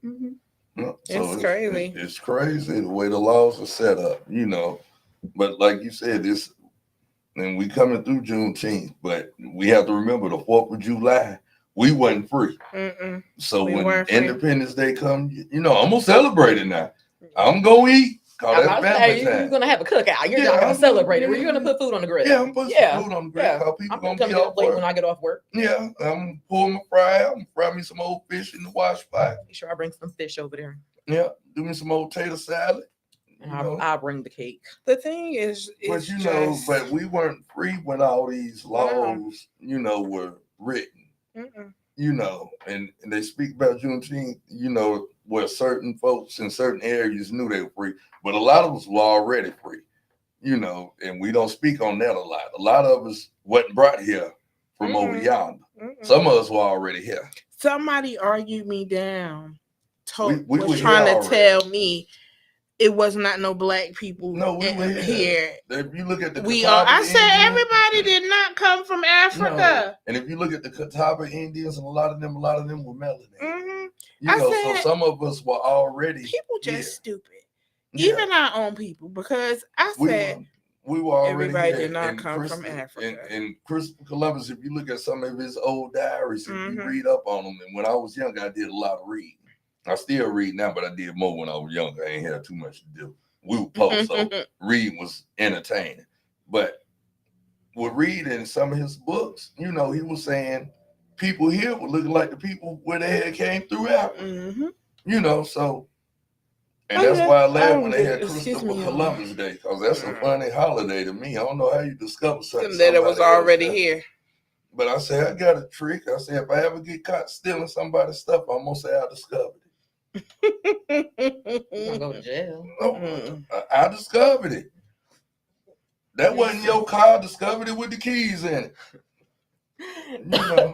Speaker 3: Mhm.
Speaker 2: So
Speaker 1: It's crazy.
Speaker 2: It's crazy the way the laws are set up, you know. But like you said, and we coming through Juneteenth, but we have to remember the 4th of July, we wasn't free.
Speaker 1: Mm-mm.
Speaker 2: So
Speaker 1: We
Speaker 2: when
Speaker 1: weren't free.
Speaker 2: Independence Day come, you know, I'm gonna celebrate it now. I'm gonna eat. Cause
Speaker 3: I'm
Speaker 2: that's
Speaker 3: about to
Speaker 2: family
Speaker 3: say,
Speaker 2: time.
Speaker 3: you're gonna have a cookout. You're
Speaker 2: Yeah,
Speaker 3: not gonna
Speaker 2: I'm
Speaker 3: celebrate it.
Speaker 2: gonna-
Speaker 3: Were you gonna put food on the grill?
Speaker 2: Yeah, I'm putting
Speaker 3: Yeah.
Speaker 2: some food on the grill.
Speaker 3: Yeah.
Speaker 2: Cause people
Speaker 3: I'm gonna
Speaker 2: gonna
Speaker 3: come
Speaker 2: be
Speaker 3: get a
Speaker 2: off
Speaker 3: plate
Speaker 2: work.
Speaker 3: when I get off work.
Speaker 2: Yeah, I'm pull my fry out, fry me some old fish in the wash pot.
Speaker 3: Make sure I bring some fish over there.
Speaker 2: Yeah, do me some old tater salad.
Speaker 3: And
Speaker 2: You know.
Speaker 3: I'll bring the cake.
Speaker 1: The thing is,
Speaker 2: But you know, but we weren't free when all these laws, you know, were written.
Speaker 1: Mm-mm.
Speaker 2: You know, and they speak about Juneteenth, you know, where certain folks in certain areas knew they were free, but a lot of us were already free, you know, and we don't speak on that a lot. A lot of us wasn't brought here from over yonder.
Speaker 1: Mm-mm.
Speaker 2: Some of us were already here.
Speaker 1: Somebody argued me down.
Speaker 2: We
Speaker 1: was
Speaker 2: were
Speaker 1: trying
Speaker 2: here
Speaker 1: to
Speaker 2: already.
Speaker 1: tell me it was not no black people.
Speaker 2: No, we were
Speaker 1: here.
Speaker 2: If you look at the
Speaker 1: We
Speaker 2: Catawba
Speaker 1: are. I said
Speaker 2: Indians,
Speaker 1: everybody did not come from Africa.
Speaker 2: No. And if you look at the Catawba Indians, and a lot of them were melanated.
Speaker 1: Mm-hmm.
Speaker 2: You
Speaker 1: I
Speaker 2: know,
Speaker 1: said,
Speaker 2: so some of us were already
Speaker 1: people just
Speaker 2: here.
Speaker 1: stupid.
Speaker 2: Yeah.
Speaker 1: Even our own people, because I said
Speaker 2: we were already
Speaker 1: everybody
Speaker 2: here.
Speaker 1: did not
Speaker 2: And
Speaker 1: come from Africa.
Speaker 2: And Christopher Columbus, if you look at some of his old diaries, if you
Speaker 1: Mhm.
Speaker 2: read up on them, and when I was young, I did a lot of reading. I still read now, but I did more when I was younger. I ain't had too much to do. We were poor, so reading was entertaining. But with reading some of his books, you know, he was saying people here were looking like the people where they had came through Africa.
Speaker 1: Mm-hmm.
Speaker 2: You know, so, and that's why I laugh when they had
Speaker 1: Excuse
Speaker 2: Christopher
Speaker 1: me,
Speaker 2: Columbus Day, because that's a funny holiday to me. I don't know how you discover something
Speaker 1: that it was
Speaker 2: somebody else
Speaker 1: already
Speaker 2: does.
Speaker 1: here.
Speaker 2: But I say I got a trick. I say if I ever get caught stealing somebody's stuff, I'm gonna say I discovered it.
Speaker 3: You're gonna go to jail.
Speaker 2: No, I discovered it. That wasn't your car. I discovered it with the keys in it. You know,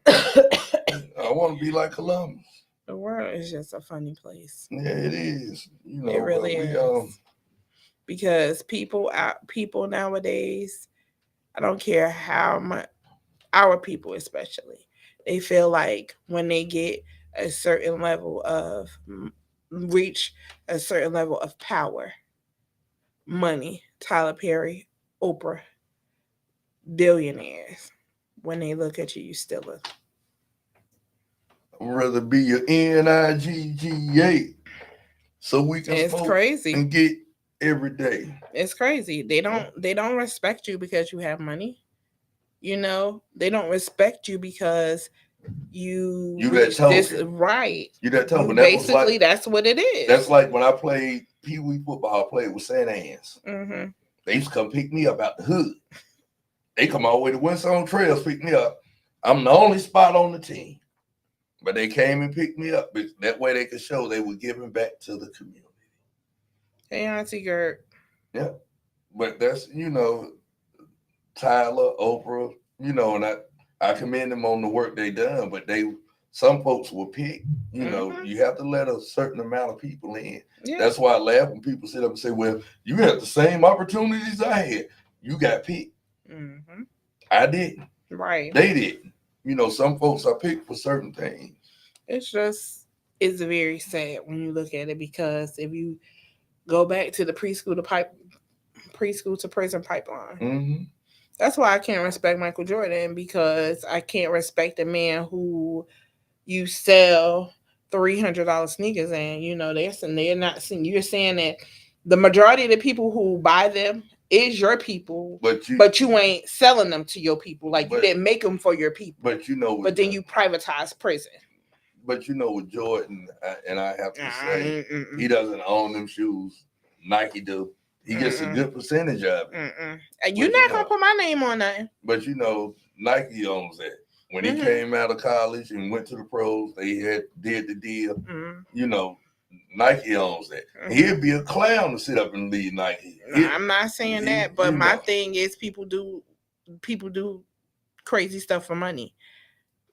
Speaker 2: I want to be like Columbus.
Speaker 1: The world is just a funny place.
Speaker 2: Yeah, it is. You know,
Speaker 1: It really
Speaker 2: is.
Speaker 1: Because people nowadays, I don't care how much, our people especially, they feel like when they get a certain level of reach a certain level of power, money, Tyler Perry, Oprah, billionaires, when they look at you, you still a.
Speaker 2: I'd rather be your NIGGA so we can
Speaker 1: It's
Speaker 2: smoke
Speaker 1: crazy.
Speaker 2: and get every day.
Speaker 1: It's crazy. They don't respect you because you have money. You know, they don't respect you because you
Speaker 2: You that
Speaker 1: reach this
Speaker 2: token.
Speaker 1: right.
Speaker 2: You that
Speaker 1: You
Speaker 2: token. That was
Speaker 1: basically,
Speaker 2: like,
Speaker 1: that's what it is.
Speaker 2: that's like when I played Pee Wee football. I played with St. Anne's.
Speaker 1: Mm-hmm.
Speaker 2: They used to come pick me up out the hood. They come all the way to Winstone Trails, pick me up. I'm the only spot on the team. But they came and picked me up. That way they could show they were giving back to the community.
Speaker 1: Hey, Auntie Gert.
Speaker 2: Yeah. But that's, Tyler, Oprah, and I commend them on the work they done, but some folks will pick, you have to let a certain amount of people in.
Speaker 1: Yeah.
Speaker 2: That's why I laugh when people sit up and say, well, you had the same opportunities I had. You got picked.
Speaker 1: Mm-hmm.
Speaker 2: I didn't.
Speaker 1: Right.
Speaker 2: They didn't. Some folks are picked for certain things.
Speaker 1: It's very sad when you look at it, because if you go back to the preschool to prison pipeline,
Speaker 2: Mm-hmm.
Speaker 1: that's why I can't respect Michael Jordan, because I can't respect a man who you sell $300 sneakers and they're not seeing. You're saying that the majority of the people who buy them is your people, but you ain't selling them to your people. Like, you didn't make them for your people.
Speaker 2: But
Speaker 1: then you privatize prison.
Speaker 2: But with Jordan, and I have to say, he doesn't own them shoes. Nike do. He gets a good percentage of it.
Speaker 1: And you're not gonna put my name on nothing.
Speaker 2: But Nike owns that. When he came out of college and went to the pros, they did the deal. Nike owns that. He'd be a clown to sit up and lead Nike.
Speaker 1: I'm not saying that, but my thing is people do crazy stuff for money.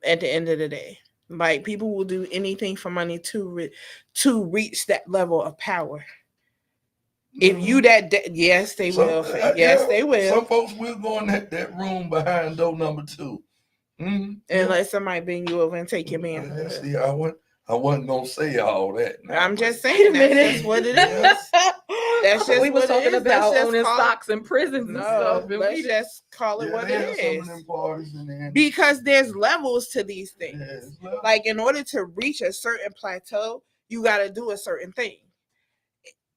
Speaker 1: At the end of the day, like, people will do anything for money to reach that level of power. If you yes, they will. Yes, they will.
Speaker 2: Some folks will go in that room behind door number 2.
Speaker 1: Mm-hmm. And let somebody bring you over and take your man.
Speaker 2: See, I wasn't gonna say all that.
Speaker 1: Now. I'm just saying that's what it is. That's just
Speaker 3: we was talking about owning stocks in prisons and stuff. And
Speaker 1: let's just call it what it is. Because there's levels to these things. Like, in order to reach a certain plateau, you got to do a certain thing.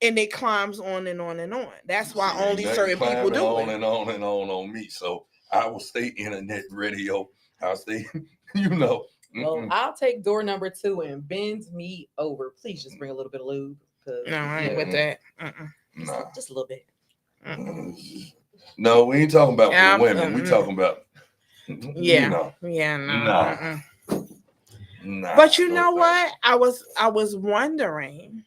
Speaker 1: And it climbs on and on and on. That's why only certain people do
Speaker 2: on it. On me. So I will stay internet radio. I'll stay,
Speaker 3: Well, I'll take door number 2 and bend me over. Please just bring a little bit of lube.
Speaker 1: No, I ain't with that.
Speaker 3: Just a little bit.
Speaker 2: No, we ain't talking about women. We talking about
Speaker 1: no. But you know what? I was wondering.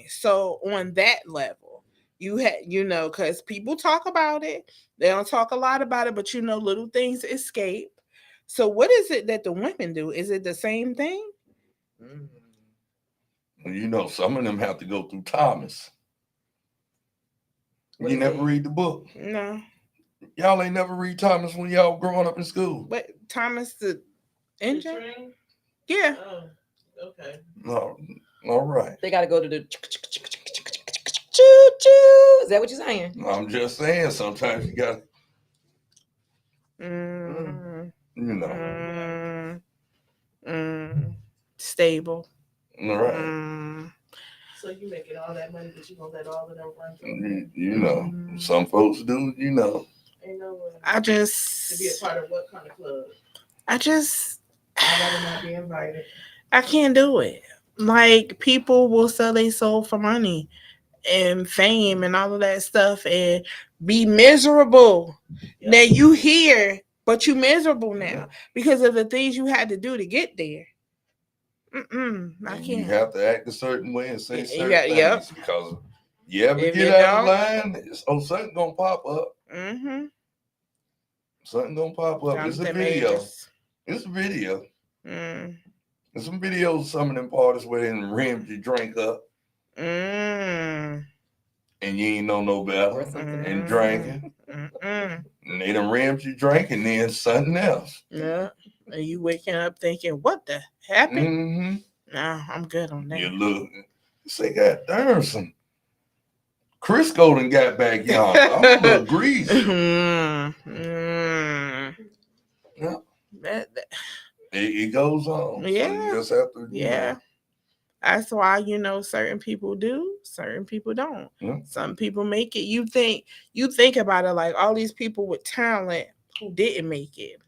Speaker 1: So on that level, you had, because people talk about it. They don't talk a lot about it, but little things escape. So what is it that the women do? Is it the same thing?
Speaker 2: Some of them have to go through Thomas. You never read the book?
Speaker 1: No.
Speaker 2: Y'all ain't never read Thomas when y'all growing up in school?
Speaker 1: But Thomas the engine? Yeah.
Speaker 4: Oh, okay.
Speaker 2: No. All right.
Speaker 3: They got to go to the choo-choo. Is that what you're saying?
Speaker 2: I'm just saying, sometimes you got
Speaker 1: stable.
Speaker 2: All right.
Speaker 4: So you making all that money, but you gonna let all of them run?
Speaker 2: Some folks do.
Speaker 4: Ain't no way.
Speaker 1: To be
Speaker 4: a part of what kind of club?
Speaker 1: I'd
Speaker 4: rather not be invited.
Speaker 1: I can't do it. Like, people will sell their soul for money and fame and all of that stuff and be miserable. Yep. Now you here, but you miserable now because of the things you had to do to get there. I can't.
Speaker 2: You have to act a certain way and say certain things because you ever get out of line, something gonna pop up. Something gonna pop up. It's a video. It's a video. There's some videos of some of them parties where they rimmed your drink up. And you ain't know no better and drinking. And they done rimmed your drink and then something else.
Speaker 1: Yeah. And you waking up thinking, what the happened? No, I'm good on that.
Speaker 2: You look, say, God damn, some Crisco done got back, y'all. I'm a little greasy. Yeah. It goes on.
Speaker 1: Yeah.
Speaker 2: So you just have to,
Speaker 1: That's why, you know, certain people do, certain people don't.
Speaker 2: Yeah.
Speaker 1: Some people make it. You think about it like all these people with talent who didn't make it.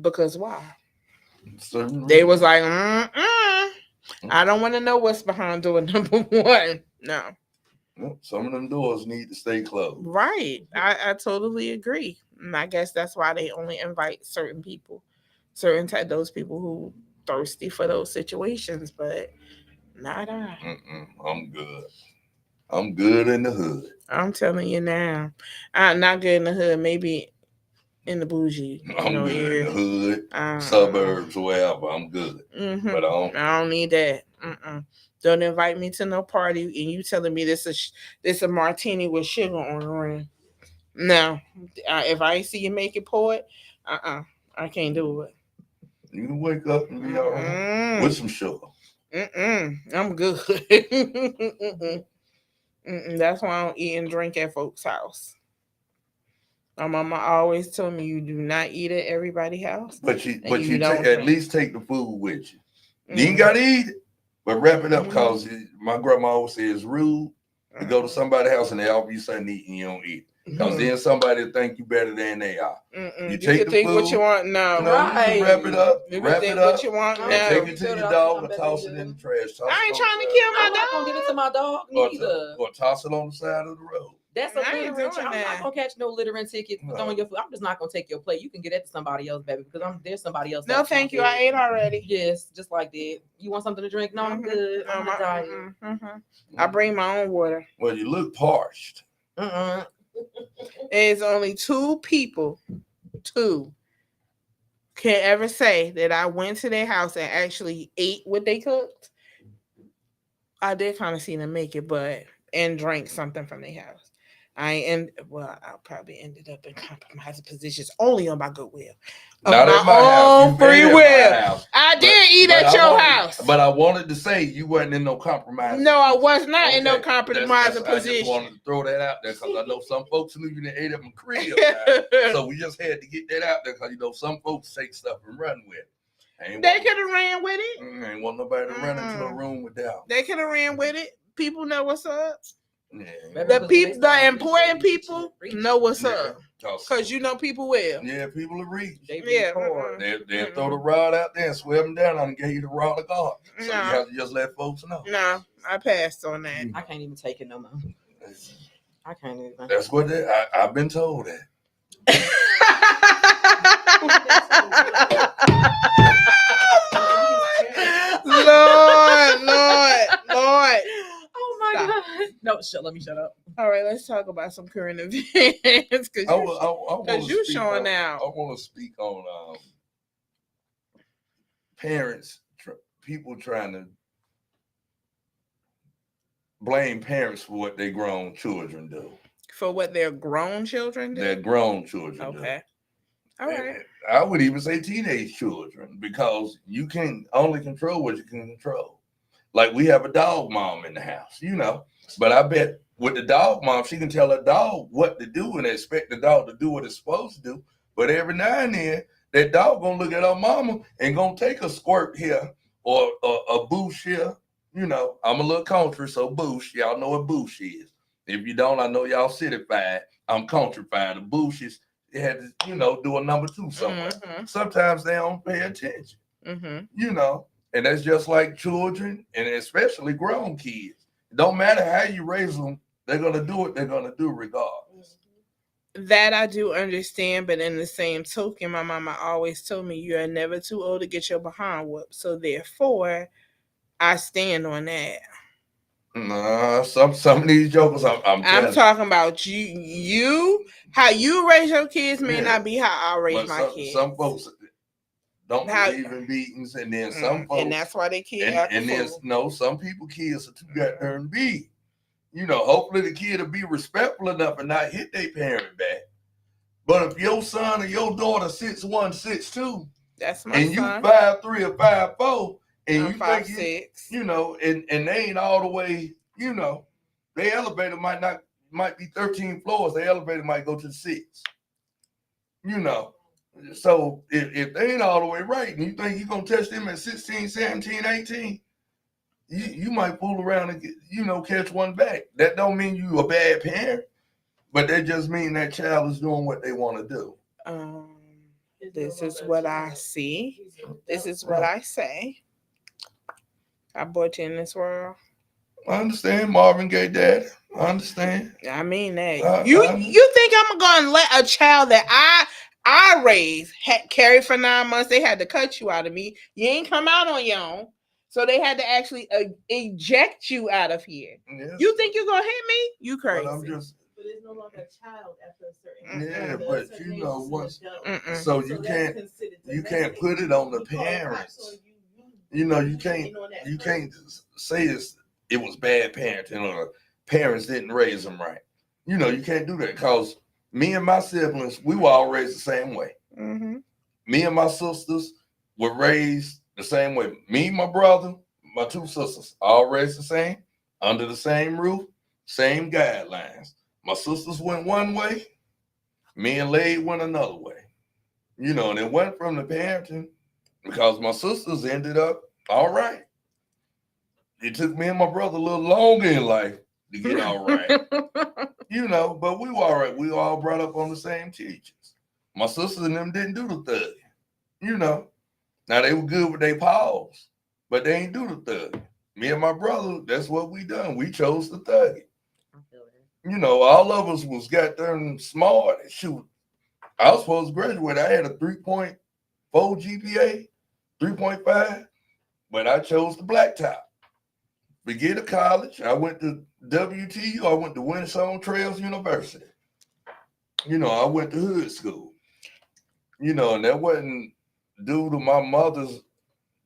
Speaker 1: Because why?
Speaker 2: Certain
Speaker 1: They was
Speaker 2: reasons.
Speaker 1: like, I don't want to know what's behind door number one. No.
Speaker 2: Yeah, some of them doors need to stay closed.
Speaker 1: Right. I totally agree. And I guess that's why they only invite certain people, certain type those people who thirsty for those situations, but not I.
Speaker 2: I'm good. I'm good in the hood.
Speaker 1: I'm telling you now. I'm not good in the hood, maybe in the bougie,
Speaker 2: I'm good
Speaker 1: area.
Speaker 2: in the hood,
Speaker 1: Uh-uh.
Speaker 2: suburbs, wherever. I'm good.
Speaker 1: Mhm.
Speaker 2: But
Speaker 1: I don't need that. Don't invite me to no party and you telling me this a martini with sugar on the rim. No, if I ain't see you make it pour it, I can't do it.
Speaker 2: you can wake up and be all right with some sugar.
Speaker 1: I'm good. That's why I don't eat and drink at folks' house. My mama always told me you do not eat at everybody's house.
Speaker 2: But you
Speaker 1: don't
Speaker 2: at
Speaker 1: drink.
Speaker 2: least take the food with you. You ain't gotta eat it, but wrap it up because my grandma always says it's rude to go to somebody's house and they offer you something to eat and you don't eat it. Because then somebody will think you better than they are.
Speaker 1: You
Speaker 2: take
Speaker 1: can
Speaker 2: the
Speaker 1: think
Speaker 2: food,
Speaker 1: what you want now.
Speaker 2: You know, you can wrap it up.
Speaker 1: You can
Speaker 2: wrap
Speaker 1: think
Speaker 2: it up.
Speaker 1: what you want
Speaker 2: And
Speaker 1: now.
Speaker 2: take it to your dog or toss it in the trash.
Speaker 1: I ain't trying to kill my
Speaker 3: I'm not gonna
Speaker 1: dog.
Speaker 3: get it to my dog neither.
Speaker 2: Or toss it on the side of the road.
Speaker 3: That's a
Speaker 1: I ain't
Speaker 3: littering.
Speaker 1: doing
Speaker 3: I'm
Speaker 1: that.
Speaker 3: not gonna catch no littering ticket
Speaker 2: No.
Speaker 3: on your food. I'm just not gonna take your plate. You can get that to somebody else, baby, because there's somebody else.
Speaker 1: No, thank you. I ate already.
Speaker 3: Yes, just like that. You want something to drink? No, I'm good.
Speaker 1: No,
Speaker 3: I'm on a diet.
Speaker 1: I bring my own water.
Speaker 2: Well, you look parched.
Speaker 1: There's only two people, can ever say that I went to their house and actually ate what they cooked. I did kind of see them make it, and drank something from their house. I probably ended up in compromising positions only on my goodwill.
Speaker 2: Not at my house.
Speaker 1: Free
Speaker 2: You
Speaker 1: will.
Speaker 2: at my house.
Speaker 1: I did eat at your house.
Speaker 2: But I wanted to say you wasn't in no compromise.
Speaker 1: No, I was not in no compromising
Speaker 2: I just
Speaker 1: position.
Speaker 2: wanted to throw that out there because I know some folks living in ate up in crib. So we just had to get that out there because some folks take stuff and run with it.
Speaker 1: They could have ran with it.
Speaker 2: Ain't want nobody to run into a room with that.
Speaker 1: They could have ran with it. People know what's up.
Speaker 2: Yeah.
Speaker 1: The important people know what's up. Because people will.
Speaker 2: Yeah, people will reach.
Speaker 3: Yeah.
Speaker 2: They'll throw the rod out there and swim them down and give you the rod of God. So you have to just let folks know.
Speaker 1: No, I passed on that.
Speaker 3: I can't even take it no more. I can't even.
Speaker 2: That's what I've been told that.
Speaker 1: Lord.
Speaker 3: Oh my God. No, let me shut up.
Speaker 1: All right, let's talk about some current events. Because you're showing out.
Speaker 2: I want to speak on parents, people trying to blame parents for what their grown children do.
Speaker 1: For what their grown children do?
Speaker 2: Their grown children do.
Speaker 1: Okay. All right.
Speaker 2: I would even say teenage children because you can only control what you can control. Like we have a dog mom in the house, but I bet with the dog mom, she can tell her dog what to do and expect the dog to do what it's supposed to do. But every now and then, that dog gonna look at her mama and gonna take a squirt here or a boosh here. I'm a little country, so boosh, y'all know what boosh is. If you don't, I know y'all cityfied. I'm countrified. The boosh is, it had to, do a number 2 somewhere. Mm-hmm. Sometimes they don't pay attention, and that's just like children and especially grown kids. It don't matter how you raise them, they're going to do what they're going to do regardless.
Speaker 1: That I do understand, but in the same token, my mama always told me you are never too old to get your behind whooped. So therefore, I stand on that.
Speaker 2: Nah, some of these jokers, I'm
Speaker 1: talking about you. How you raise your kids may not be how I raise my kids.
Speaker 2: Some folks don't believe in beatings, and then some folks,
Speaker 1: and that's why they kids.
Speaker 2: And then some people kids are too goddamn big. Hopefully the kid will be respectful enough and not hit their parent back. But if your son or your daughter 6'1", 6'2",
Speaker 1: that's my
Speaker 2: and
Speaker 1: son.
Speaker 2: You 5'3" or 5'4", and
Speaker 1: I'm
Speaker 2: you
Speaker 1: 5'6",
Speaker 2: and they ain't all the way, their elevator might be 13 floors. The elevator might go to 6. So if they ain't all the way right, and you think you're gonna touch them at 16, 17, 18, you might fool around and get, catch one back. That don't mean you a bad parent, but that just mean that child is doing what they want to do.
Speaker 1: This is what I see. This is what I say. I brought you in this world.
Speaker 2: I understand Marvin Gaye dad. I understand.
Speaker 1: I mean that. You think I'm gonna let a child that I raised carry for 9 months? They had to cut you out of me. You ain't come out on your own, so they had to actually eject you out of here. Yes. You think you're gonna hit me? You crazy?
Speaker 4: But it's no longer a child after a certain age.
Speaker 2: Yeah, but you know what? So you can't put it on the parents. You can't say it was bad parenting or the parents didn't raise them right. You can't do that because me and my siblings, we were all raised the same way. Mm-hmm. Me and my sisters were raised the same way. Me and my brother, my 2 sisters, all raised the same, under the same roof, same guidelines. My sisters went one way, me and Lade went another way. And it went from the parenting because my sisters ended up all right. It took me and my brother a little longer in life to get all right. But we were all right. We were all brought up on the same teachers. My sisters and them didn't do the thug. Now they were good with their paws, but they ain't do the thug. Me and my brother, that's what we done. We chose the thug. All of us was goddamn smart. Shoot, I was supposed to graduate. I had a 3.4 GPA, 3.5, but I chose the blacktop. Forget a college. I went to WTU. I went to Windsong Trails University. I went to hood school. And that wasn't due to my mother's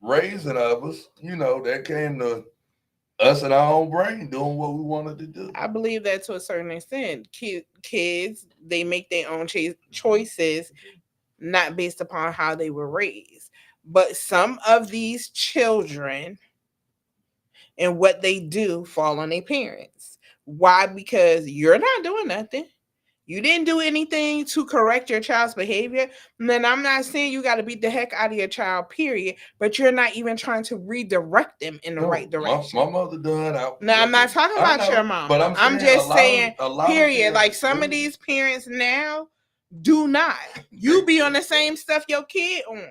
Speaker 2: raising of us. That came to us and our own brain doing what we wanted to do.
Speaker 1: I believe that to a certain extent. Kids, they make their own choices, not based upon how they were raised. But some of these children and what they do fall on their parents. Why? Because you're not doing nothing. You didn't do anything to correct your child's behavior. And then I'm not saying you got to beat the heck out of your child, period. But you're not even trying to redirect them in the right direction.
Speaker 2: My mother done.
Speaker 1: I'm not talking about your mom. But I'm just saying, period. Like some of these parents now do not. You be on the same stuff your kid on.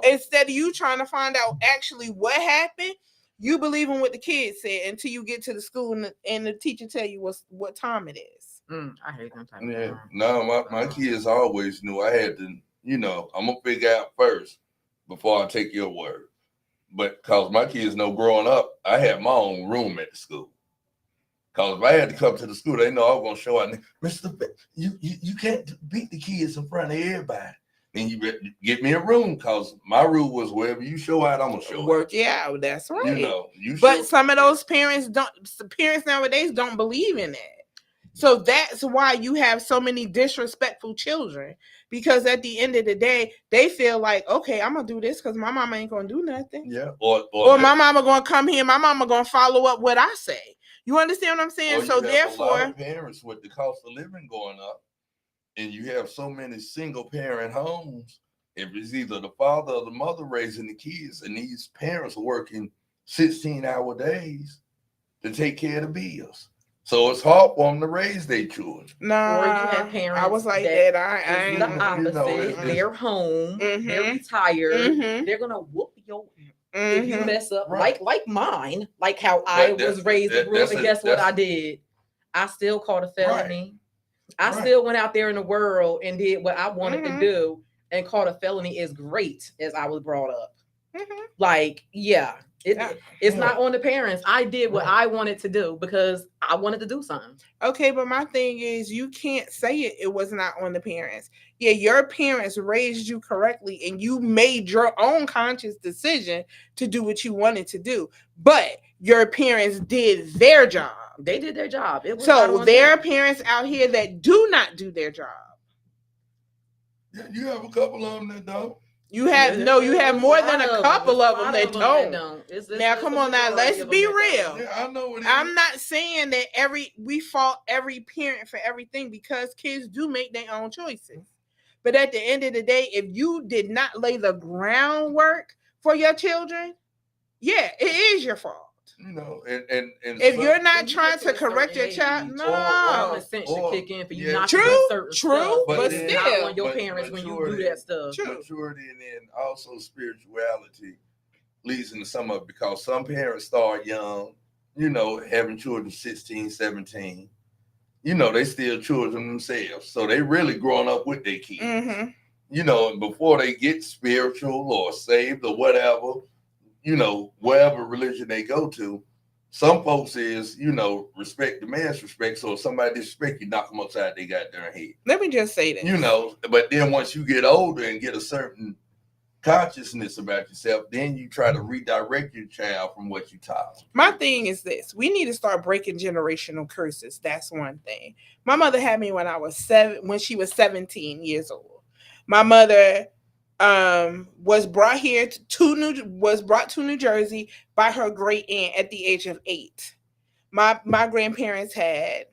Speaker 1: Instead of you trying to find out actually what happened, you believe in what the kid said until you get to the school and the teacher tell you what time it is.
Speaker 3: I hate them type
Speaker 2: of No, my kids always knew I had to, I'm going to figure out first before I take your word. But because my kids know growing up, I had my own room at the school. Because if I had to come to the school, they know I was going to show out. Mr. You can't beat the kids in front of everybody. Then you get me a room because my rule was wherever you show out, I'm gonna show
Speaker 1: out. Yeah, that's right. But some of those parents nowadays don't believe in that. So that's why you have so many disrespectful children. Because at the end of the day, they feel like, okay, I'm gonna do this because my mama ain't gonna do nothing.
Speaker 2: Yeah.
Speaker 1: Or my mama gonna come here, my mama gonna follow up what I say. You understand what I'm saying? So therefore,
Speaker 2: a lot of parents with the cost of living going up. And you have so many single parent homes, if it's either the father or the mother raising the kids, and these parents are working 16-hour days to take care of the bills. So it's hard for them to raise their children.
Speaker 1: Nah,
Speaker 3: or you have parents
Speaker 1: I was like that. I
Speaker 3: ain't the opposite. They're home, they're retired, they're gonna whoop your if you mess up, like mine, like how I was raised. And guess what I did? I still caught a felony. I still went out there in the world and did what I wanted to do and caught a felony as great as I was brought up. Like, it's not on the parents. I did what I wanted to do because I wanted to do something.
Speaker 1: Okay, but my thing is you can't say it was not on the parents. Yeah, your parents raised you correctly and you made your own conscious decision to do what you wanted to do. But your parents did their job.
Speaker 3: They did their job.
Speaker 1: So there are parents out here that do not do their job.
Speaker 2: Yeah, you have a couple of them that don't.
Speaker 1: You have more than a couple of them that don't. Now, come on now, let's be real.
Speaker 2: Yeah, I know what
Speaker 1: I'm not saying that we fault every parent for everything because kids do make their own choices. But at the end of the day, if you did not lay the groundwork for your children, yeah, it is your fault.
Speaker 2: You know, and
Speaker 1: If
Speaker 2: some-
Speaker 1: you're not
Speaker 3: When you
Speaker 1: trying
Speaker 3: get
Speaker 1: to
Speaker 3: to a
Speaker 1: correct your
Speaker 3: certain
Speaker 1: child,
Speaker 3: age,
Speaker 1: no.
Speaker 3: common sense should
Speaker 2: or-
Speaker 3: kick in for you
Speaker 2: yeah.
Speaker 3: not
Speaker 1: True,
Speaker 3: to do certain
Speaker 1: true,
Speaker 3: stuff,
Speaker 2: but
Speaker 3: but
Speaker 2: then-
Speaker 3: it's not on your
Speaker 2: but
Speaker 3: parents when you do
Speaker 2: maturity-
Speaker 3: that stuff.
Speaker 1: True.
Speaker 2: maturity and then also spirituality leads into some of it because some parents start young, you know, having children 16, 17. You know, they still children themselves. So they really growing up with their kids.
Speaker 1: Mm-hmm.
Speaker 2: You know, and before they get spiritual or saved or whatever, you know, wherever religion they go to, some folks is, you know, respect the man's respect. So if somebody disrespect you, knock them upside they got their head.
Speaker 1: Let me just say this.
Speaker 2: You know, but then once you get older and get a certain consciousness about yourself, then you try to redirect your child from what you taught.
Speaker 1: My thing is this: we need to start breaking generational curses. That's one thing. My mother had me when I was when she was 17 years old. My mother was brought to New Jersey by her great aunt at the age of 8. My grandparents had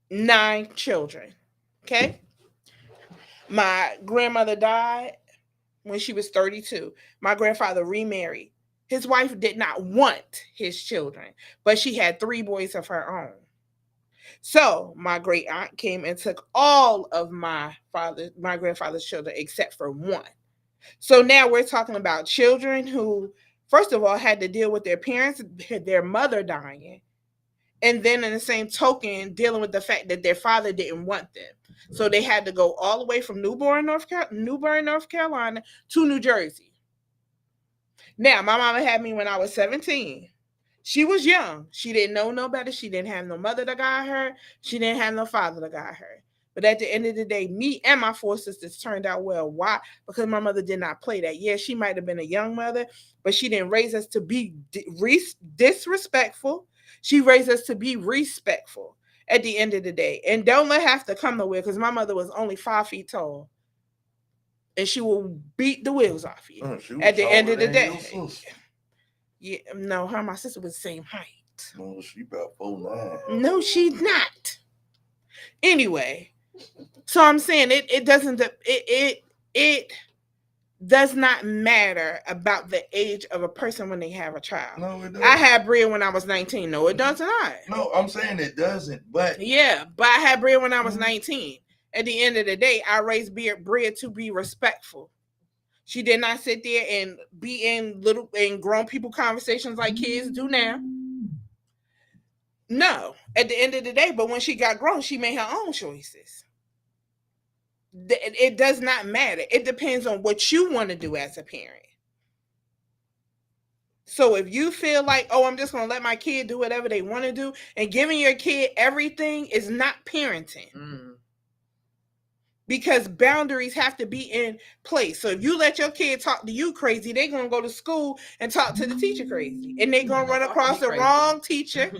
Speaker 1: 9 children. Okay. My grandmother died when she was 32. My grandfather remarried. His wife did not want his children, but she had 3 boys of her own. So my great aunt came and took all of my grandfather's children except for 1. So now we're talking about children who, first of all, had to deal with their parents, their mother dying, and then in the same token, dealing with the fact that their father didn't want them. So they had to go all the way from New Bern, North Carolina to New Jersey. Now, my mama had me when I was 17. She was young. She didn't know no better. She didn't have no mother to guide her. She didn't have no father to guide her. But at the end of the day, me and my 4 sisters turned out well. Why? Because my mother did not play that. Yeah, she might have been a young mother, but she didn't raise us to be disrespectful. She raised us to be respectful at the end of the day. And don't let have to come nowhere because my mother was only 5 feet tall. And she will beat the wheels off you at the end of the day. Yeah, no, her and my sister was the same height.
Speaker 2: No, she about 4'9".
Speaker 1: No, she's not. Anyway, so I'm saying it does not matter about the age of a person when they have a child.
Speaker 2: No, it doesn't.
Speaker 1: I had Bria when I was 19. No, it does not.
Speaker 2: No, I'm saying it doesn't, but
Speaker 1: Yeah, but I had Bria when I was 19. At the end of the day, I raised Bria to be respectful. She did not sit there and be in grown people conversations like kids do now. No, at the end of the day, but when she got grown, she made her own choices. It does not matter. It depends on what you want to do as a parent. So if you feel like, oh, I'm just going to let my kid do whatever they want to do, and giving your kid everything is not parenting. Because boundaries have to be in place. So if you let your kid talk to you crazy, they're going to go to school and talk to the teacher crazy. And they're going to run across the wrong teacher.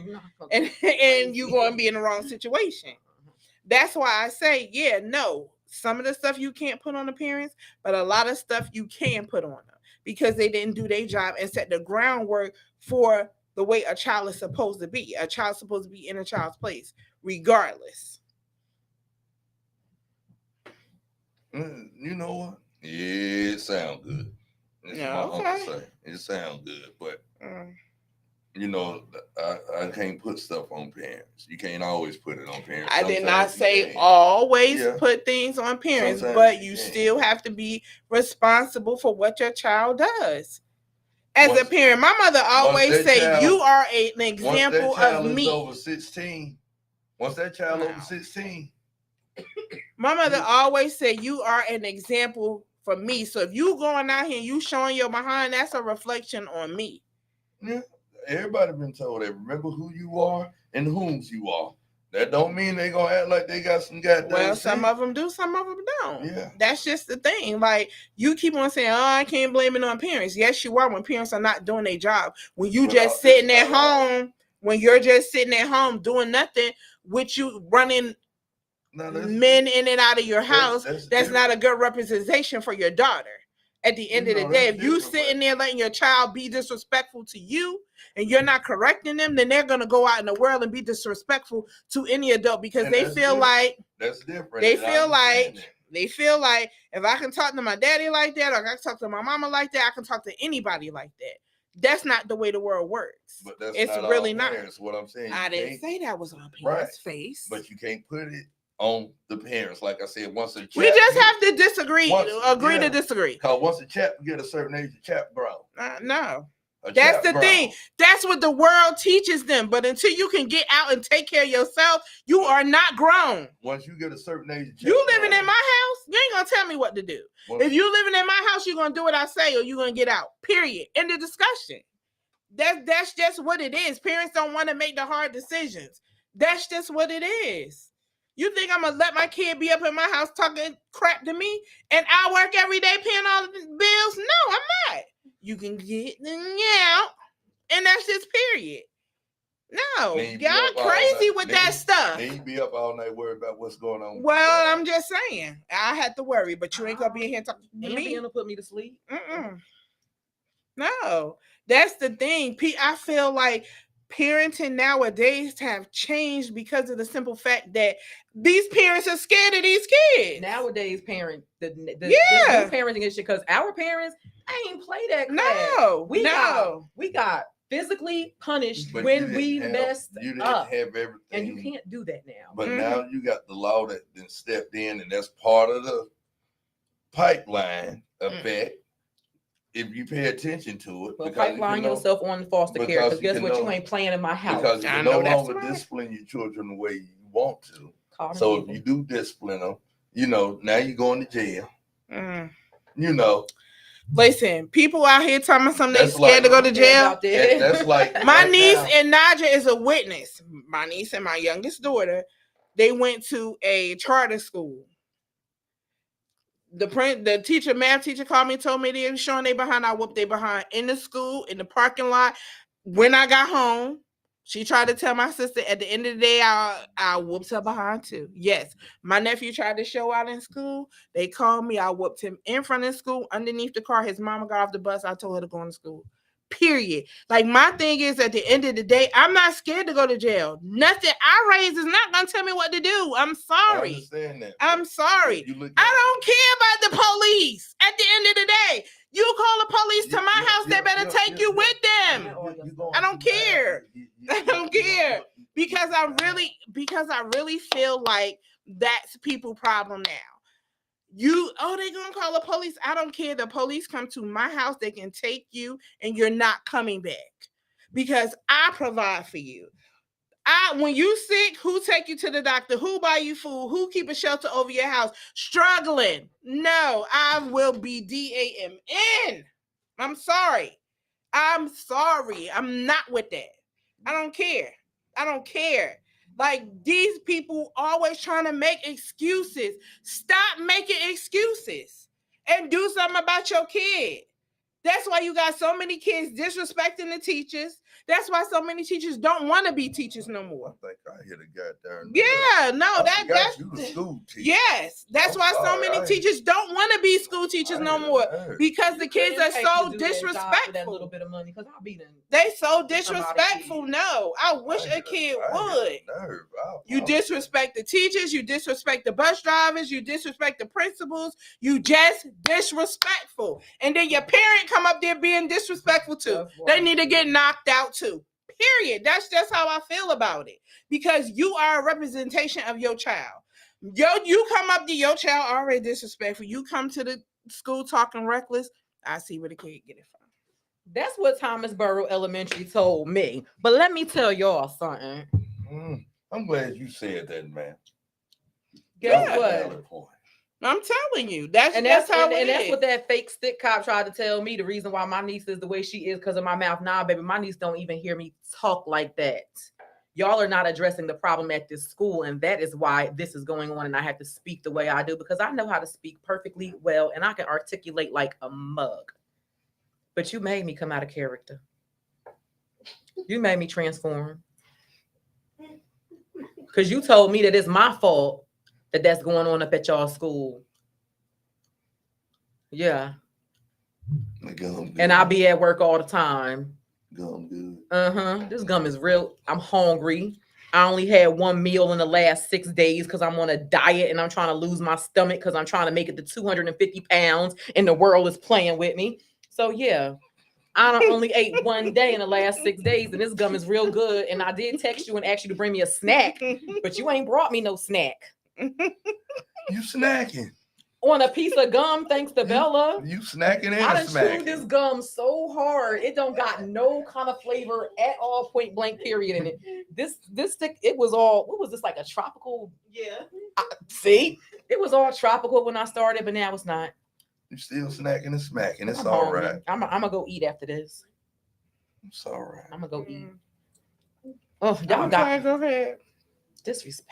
Speaker 1: And you're going to be in the wrong situation. That's why I say, yeah, no. Some of the stuff you can't put on the parents, but a lot of stuff you can put on them. Because they didn't do their job and set the groundwork for the way a child is supposed to be. A child's supposed to be in a child's place, regardless.
Speaker 2: You know what? Yeah, it sounds good. That's
Speaker 1: Yeah,
Speaker 2: what my uncle
Speaker 1: okay.
Speaker 2: say. It sounds good, but you know, I can't put stuff on parents. You can't always put it on parents.
Speaker 1: I did
Speaker 2: Sometimes
Speaker 1: not
Speaker 2: you
Speaker 1: say
Speaker 2: can.
Speaker 1: always
Speaker 2: Yeah.
Speaker 1: put things on parents,
Speaker 2: Sometimes
Speaker 1: but
Speaker 2: you
Speaker 1: you
Speaker 2: can.
Speaker 1: still have to be responsible for what your child does. As a
Speaker 2: Once-
Speaker 1: parent, my mother always
Speaker 2: that
Speaker 1: say,
Speaker 2: child-
Speaker 1: "You are an
Speaker 2: Once
Speaker 1: example
Speaker 2: that child
Speaker 1: of
Speaker 2: is
Speaker 1: me."
Speaker 2: over 16, once that child
Speaker 1: Wow.
Speaker 2: over 16,
Speaker 1: My mother always said, "You are an example for me." So if you going out here and you showing your behind, that's a reflection on me.
Speaker 2: yeah, everybody been told that. Remember who you are and whom's you are. That don't mean they gonna act like they got some goddamn.
Speaker 1: Well, some
Speaker 2: sense.
Speaker 1: of them do, some of them don't.
Speaker 2: Yeah.
Speaker 1: That's just the thing. Like, you keep on saying, "Oh, I can't blame it on parents." Yes, you are when parents are not doing their job. When you
Speaker 2: Well,
Speaker 1: just
Speaker 2: it's
Speaker 1: sitting at
Speaker 2: not all.
Speaker 1: home, when you're just sitting at home doing nothing, with you running
Speaker 2: No,
Speaker 1: men in and out of your house,
Speaker 2: that's
Speaker 1: that's
Speaker 2: different.
Speaker 1: not a good representation for your daughter. At the end of the
Speaker 2: No,
Speaker 1: day,
Speaker 2: that's
Speaker 1: if you
Speaker 2: different,
Speaker 1: sitting there letting your child be disrespectful to you and you're not correcting them, then they're gonna go out in the world and be disrespectful to any adult because
Speaker 2: And
Speaker 1: they
Speaker 2: that's
Speaker 1: feel
Speaker 2: different.
Speaker 1: like
Speaker 2: That's different.
Speaker 1: they
Speaker 2: and I
Speaker 1: feel
Speaker 2: understand
Speaker 1: like
Speaker 2: that.
Speaker 1: they feel like if I can talk to my daddy like that, or I can talk to my mama like that, I can talk to anybody like that. That's not the way the world works.
Speaker 2: But that's
Speaker 1: It's
Speaker 2: not
Speaker 1: really
Speaker 2: all
Speaker 1: not.
Speaker 2: parents. What I'm saying,
Speaker 1: I
Speaker 2: you
Speaker 1: didn't
Speaker 2: can't-
Speaker 1: say that was on
Speaker 2: Right.
Speaker 1: parents' face.
Speaker 2: but you can't put it on the parents. Like I said, once a
Speaker 1: We just have to disagree, agree
Speaker 2: yeah.
Speaker 1: to disagree.
Speaker 2: Because once a chap get a certain age, the chap grown.
Speaker 1: No.
Speaker 2: A
Speaker 1: That's
Speaker 2: chap
Speaker 1: the
Speaker 2: grown.
Speaker 1: thing. That's what the world teaches them. But until you can get out and take care of yourself, you are not grown.
Speaker 2: Once you get a certain age, the chap
Speaker 1: You living
Speaker 2: grown.
Speaker 1: in my house, you ain't gonna tell me what to do.
Speaker 2: Once-
Speaker 1: If you living in my house, you're gonna do what I say or you're gonna get out. Period. End of discussion. That's just what it is. Parents don't want to make the hard decisions. That's just what it is. You think I'm gonna let my kid be up in my house talking crap to me and I work every day paying all the bills? No, I'm not. You can get out, and that's just period. No,
Speaker 2: Then you be
Speaker 1: y'all
Speaker 2: up all
Speaker 1: crazy
Speaker 2: night.
Speaker 1: with
Speaker 2: Then
Speaker 1: that
Speaker 2: you-
Speaker 1: stuff.
Speaker 2: Then you be up all night worried about what's going on. with
Speaker 1: Well,
Speaker 2: the
Speaker 1: I'm just saying, I had to worry, but you ain't gonna be in here talking to
Speaker 3: And
Speaker 1: me.
Speaker 3: being able to put me to sleep.
Speaker 1: Mm-mm. No, that's the thing. I feel like parenting nowadays have changed because of the simple fact that these parents are scared of these kids.
Speaker 3: Nowadays, the
Speaker 1: Yeah.
Speaker 3: new parenting is shit because our parents ain't play that crap.
Speaker 1: No,
Speaker 3: we
Speaker 1: no.
Speaker 3: got physically punished
Speaker 2: But
Speaker 3: when
Speaker 2: you
Speaker 3: we
Speaker 2: didn't have-
Speaker 3: messed
Speaker 2: you didn't
Speaker 3: up,
Speaker 2: have everything,
Speaker 3: and you can't do that now.
Speaker 2: But
Speaker 1: Mhm.
Speaker 2: now you got the law that then stepped in, and that's part of the pipeline effect. If you pay attention to it,
Speaker 3: Well,
Speaker 2: because you
Speaker 3: pipeline
Speaker 2: can
Speaker 3: yourself on foster care
Speaker 2: because
Speaker 3: because
Speaker 2: you
Speaker 3: guess
Speaker 2: can
Speaker 3: what? You
Speaker 2: know-
Speaker 3: ain't playing in my house.
Speaker 2: because you
Speaker 1: I
Speaker 2: can
Speaker 1: know
Speaker 2: no
Speaker 1: that's
Speaker 2: longer
Speaker 1: right.
Speaker 2: discipline your children the way you want to.
Speaker 3: Call them
Speaker 2: So if
Speaker 3: people.
Speaker 2: you do discipline them, now you're going to jail.
Speaker 1: Mm. Listen, people out here telling me something they
Speaker 2: That's
Speaker 1: scared
Speaker 2: like-
Speaker 1: to go to
Speaker 3: Yeah,
Speaker 1: jail.
Speaker 3: about that.
Speaker 2: That's like
Speaker 1: My
Speaker 2: right
Speaker 1: niece
Speaker 2: now.
Speaker 1: and Naja is a witness. My niece and my youngest daughter, they went to a charter school. The math teacher called me and told me they were showing they behind. I whooped they behind in the school, in the parking lot. When I got home, she tried to tell my sister at the end of the day, I whooped her behind too. Yes, my nephew tried to show out in school. They called me. I whooped him in front of school, underneath the car. His mama got off the bus. I told her to go to school. Period. Like, my thing is, at the end of the day, I'm not scared to go to jail. Nothing I raise is not gonna tell me what to do. I'm
Speaker 2: I
Speaker 1: sorry.
Speaker 2: understand that.
Speaker 1: I'm sorry.
Speaker 2: You look
Speaker 1: I
Speaker 2: at-
Speaker 1: don't care about the police. At the end of the day, you call the police to my house, they better take you with them.
Speaker 2: You going
Speaker 1: I don't
Speaker 2: too far.
Speaker 1: care. I don't care. Because I really feel like that's people problem now. They gonna call the police. I don't care. The police come to my house, they can take you and you're not coming back. Because I provide for you. When you sick, who take you to the doctor? Who buy you food? Who keep a shelter over your house? Struggling. No, I will be DAMN. I'm sorry. I'm sorry. I'm not with that. I don't care. I don't care. Like, these people always trying to make excuses. Stop making excuses and do something about your kid. That's why you got so many kids disrespecting the teachers. That's why so many teachers don't want to be teachers no
Speaker 2: I
Speaker 1: more.
Speaker 2: think I hit a goddamn.
Speaker 1: Yeah, no, that's
Speaker 2: you the school teacher.
Speaker 1: yes. That's
Speaker 2: I'm
Speaker 1: why so
Speaker 2: sorry,
Speaker 1: many
Speaker 2: I-
Speaker 1: teachers don't want to be school teachers
Speaker 2: I
Speaker 1: no
Speaker 2: hit a
Speaker 1: more
Speaker 2: nerve.
Speaker 1: because the kids are so
Speaker 3: That
Speaker 1: disrespectful.
Speaker 3: little bit of money because I'll be them.
Speaker 1: They so
Speaker 3: Somebody
Speaker 1: disrespectful.
Speaker 3: kid.
Speaker 1: No, I wish
Speaker 2: I
Speaker 1: a
Speaker 2: hit
Speaker 1: kid
Speaker 2: I hit
Speaker 1: would.
Speaker 2: a nerve.
Speaker 1: You disrespect the teachers, you disrespect the bus drivers, you disrespect the principals, you just disrespectful. And then your parent come up there being disrespectful too.
Speaker 3: That's
Speaker 1: They
Speaker 3: right.
Speaker 1: need to get knocked out too. Period. That's just how I feel about it. Because you are a representation of your child. You come up to your child already disrespectful. You come to the school talking reckless. I see where the kid get it from.
Speaker 3: That's what Thomasboro Elementary told me. But let me tell y'all something.
Speaker 2: I'm glad you said that, man.
Speaker 3: Guess
Speaker 1: Yeah.
Speaker 3: what?
Speaker 2: Valid point.
Speaker 1: I'm telling you, that's
Speaker 3: And
Speaker 1: that's
Speaker 3: that's
Speaker 1: how
Speaker 3: and,
Speaker 1: it
Speaker 3: and that's
Speaker 1: is.
Speaker 3: what that fake stick cop tried to tell me. The reason why my niece is the way she is because of my mouth. Nah, baby, my niece don't even hear me talk like that. Y'all are not addressing the problem at this school, and that is why this is going on. And I have to speak the way I do because I know how to speak perfectly well, and I can articulate like a mug. But you made me come out of character. You made me transform because you told me that it's my fault that that's going on up at y'all school. Yeah.
Speaker 2: The gum good.
Speaker 3: And I'll be at work all the time.
Speaker 2: Gum good.
Speaker 3: This gum is real. I'm hungry. I only had one meal in the last 6 days because I'm on a diet and I'm trying to lose my stomach because I'm trying to make it to 250 pounds and the world is playing with me. So yeah, I done only ate one day in the last 6 days, and this gum is real good. And I did text you and ask you to bring me a snack, but you ain't brought me no snack.
Speaker 2: You snacking.
Speaker 3: On a piece of gum, thanks to Bella.
Speaker 2: You snacking and
Speaker 3: I done
Speaker 2: smacking.
Speaker 3: chewed this gum so hard, it don't got no kind of flavor at all, point blank, period in it. This stick, it was all, what was this, like a tropical?
Speaker 4: Yeah.
Speaker 3: See? It was all tropical when I started, but now it's not.
Speaker 2: You still snacking and smacking. It's
Speaker 3: I'm
Speaker 2: all
Speaker 3: hungry.
Speaker 2: right.
Speaker 3: I'm gonna go eat after this.
Speaker 2: It's all right.
Speaker 3: I'm gonna go eat.
Speaker 1: Mm.
Speaker 3: Oh, y'all
Speaker 1: Okay,
Speaker 3: got
Speaker 1: go ahead.
Speaker 3: disrespect.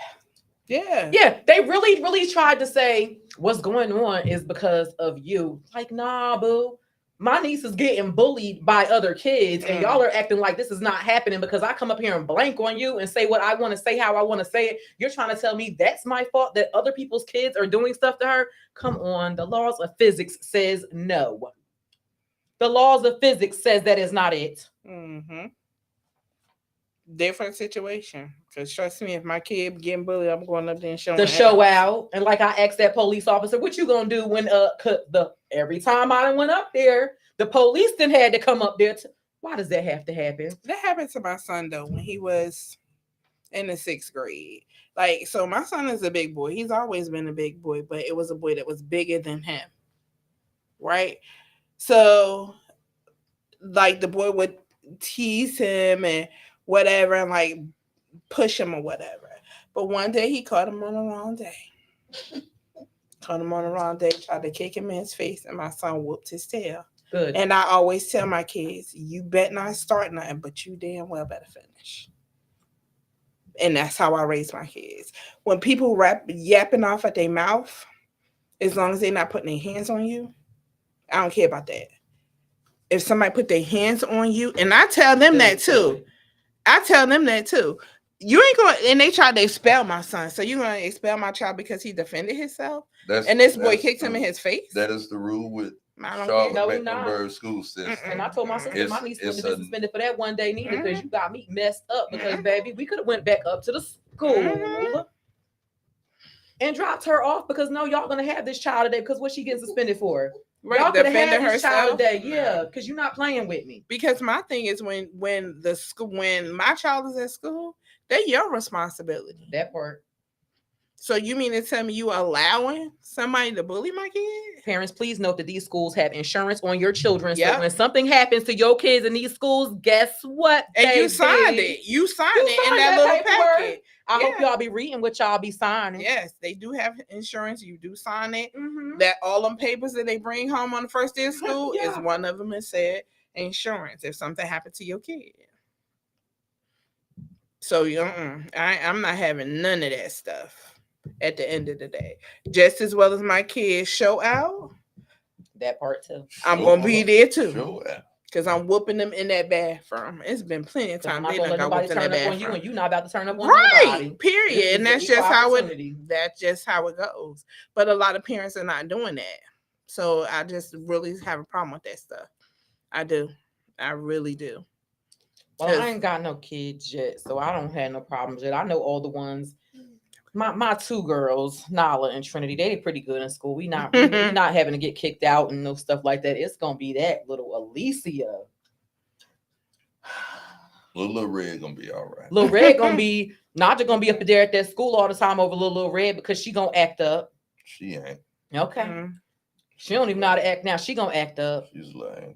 Speaker 1: Yeah.
Speaker 3: Yeah, they really tried to say what's going on is because of you. Like, nah, boo. My niece is getting bullied by other kids, and y'all are acting like this is not happening because I come up here and blank on you and say what I want to say, how I want to say it. You're trying to tell me that's my fault that other people's kids are doing stuff to her? Come on, the laws of physics says no. The laws of physics says that is not it.
Speaker 1: Mm-hmm. Different situation. Because trust me, if my kid getting bullied, I'm going up there and showing
Speaker 3: The show out. And like I asked that police officer, what you gonna do when every time I went up there, the police then had to come up there. Why does that have to happen?
Speaker 1: That happened to my son though when he was in the 6th grade. Like, so my son is a big boy. He's always been a big boy, but it was a boy that was bigger than him. Right? So like the boy would tease him and whatever and like push him or whatever. But one day he caught him on the wrong day. Tried to kick him in his face, and my son whooped his tail.
Speaker 3: Good.
Speaker 1: And I always tell my kids, you bet not start nothing, but you damn well better finish. And that's how I raise my kids. When people yapping off at their mouth, as long as they're not putting their hands on you, I don't care about that. If somebody put their hands on you, and I tell them that too. You ain't going, and they tried to expel my son. So you're going to expel my child because he defended himself? And this boy kicked him in his face?
Speaker 2: That is the rule with
Speaker 1: I don't
Speaker 2: Charlotte
Speaker 3: No,
Speaker 2: Mecklenburg school system.
Speaker 3: And I told my sister my niece wouldn't have been suspended for that one day neither because
Speaker 1: Mhm.
Speaker 3: you got me messed up because baby, we could have went back up to the school
Speaker 1: Mhm.
Speaker 3: and dropped her off because no, y'all gonna have this child today because what she getting suspended for?
Speaker 1: Right,
Speaker 3: Y'all could have
Speaker 1: defending
Speaker 3: had this child
Speaker 1: herself?
Speaker 3: today, yeah, because you're not playing with me.
Speaker 1: Because my thing is when my child is at school, they're your responsibility.
Speaker 3: That part.
Speaker 1: So you mean to tell me you allowing somebody to bully my kid?
Speaker 3: Parents, please note that these schools have insurance on your children.
Speaker 1: Yep.
Speaker 3: So when something happens to your kids in these schools, guess what?
Speaker 1: And you
Speaker 3: baby?
Speaker 1: signed it. You signed
Speaker 3: You
Speaker 1: it in
Speaker 3: signed
Speaker 1: that
Speaker 3: that
Speaker 1: little
Speaker 3: paperwork.
Speaker 1: packet.
Speaker 3: I hope
Speaker 1: Yeah.
Speaker 3: y'all be reading what y'all be signing.
Speaker 1: Yes, they do have insurance. You do sign it.
Speaker 3: Mhm.
Speaker 1: That all them papers that they bring home on the first day of school is
Speaker 3: Yeah.
Speaker 1: one of them that said insurance if something happened to your kid. So I'm not having none of that stuff at the end of the day. Just as well as my kids show out,
Speaker 3: That part too.
Speaker 1: I'm gonna be there too.
Speaker 2: Sure.
Speaker 1: Because I'm whooping them in that bathroom. It's been plenty of
Speaker 3: I'm
Speaker 1: time
Speaker 3: not
Speaker 1: they
Speaker 3: gonna
Speaker 1: done
Speaker 3: let
Speaker 1: got
Speaker 3: nobody
Speaker 1: whooped in that
Speaker 3: turn up on you,
Speaker 1: bathroom.
Speaker 3: and you not about to turn up on
Speaker 1: Right,
Speaker 3: nobody.
Speaker 1: period.
Speaker 3: This
Speaker 1: And
Speaker 3: is
Speaker 1: that's
Speaker 3: equal
Speaker 1: just how
Speaker 3: opportunity.
Speaker 1: it goes. But a lot of parents are not doing that. So I just really have a problem with that stuff. I do. I really do.
Speaker 3: Well, I ain't got no kids yet, so I don't have no problems yet. I know all the ones. My two girls, Nala and Trinity, they pretty good in school. we not having to get kicked out and no stuff like that. It's gonna be that little Alicia.
Speaker 2: Little Red gonna be all right.
Speaker 3: Little Red gonna be Naja gonna be up there at that school all the time over little Red because she gonna act up.
Speaker 2: She ain't.
Speaker 3: Okay.
Speaker 1: Mhm.
Speaker 3: She don't even know how to act now. She gonna act up.
Speaker 2: She's a little angel.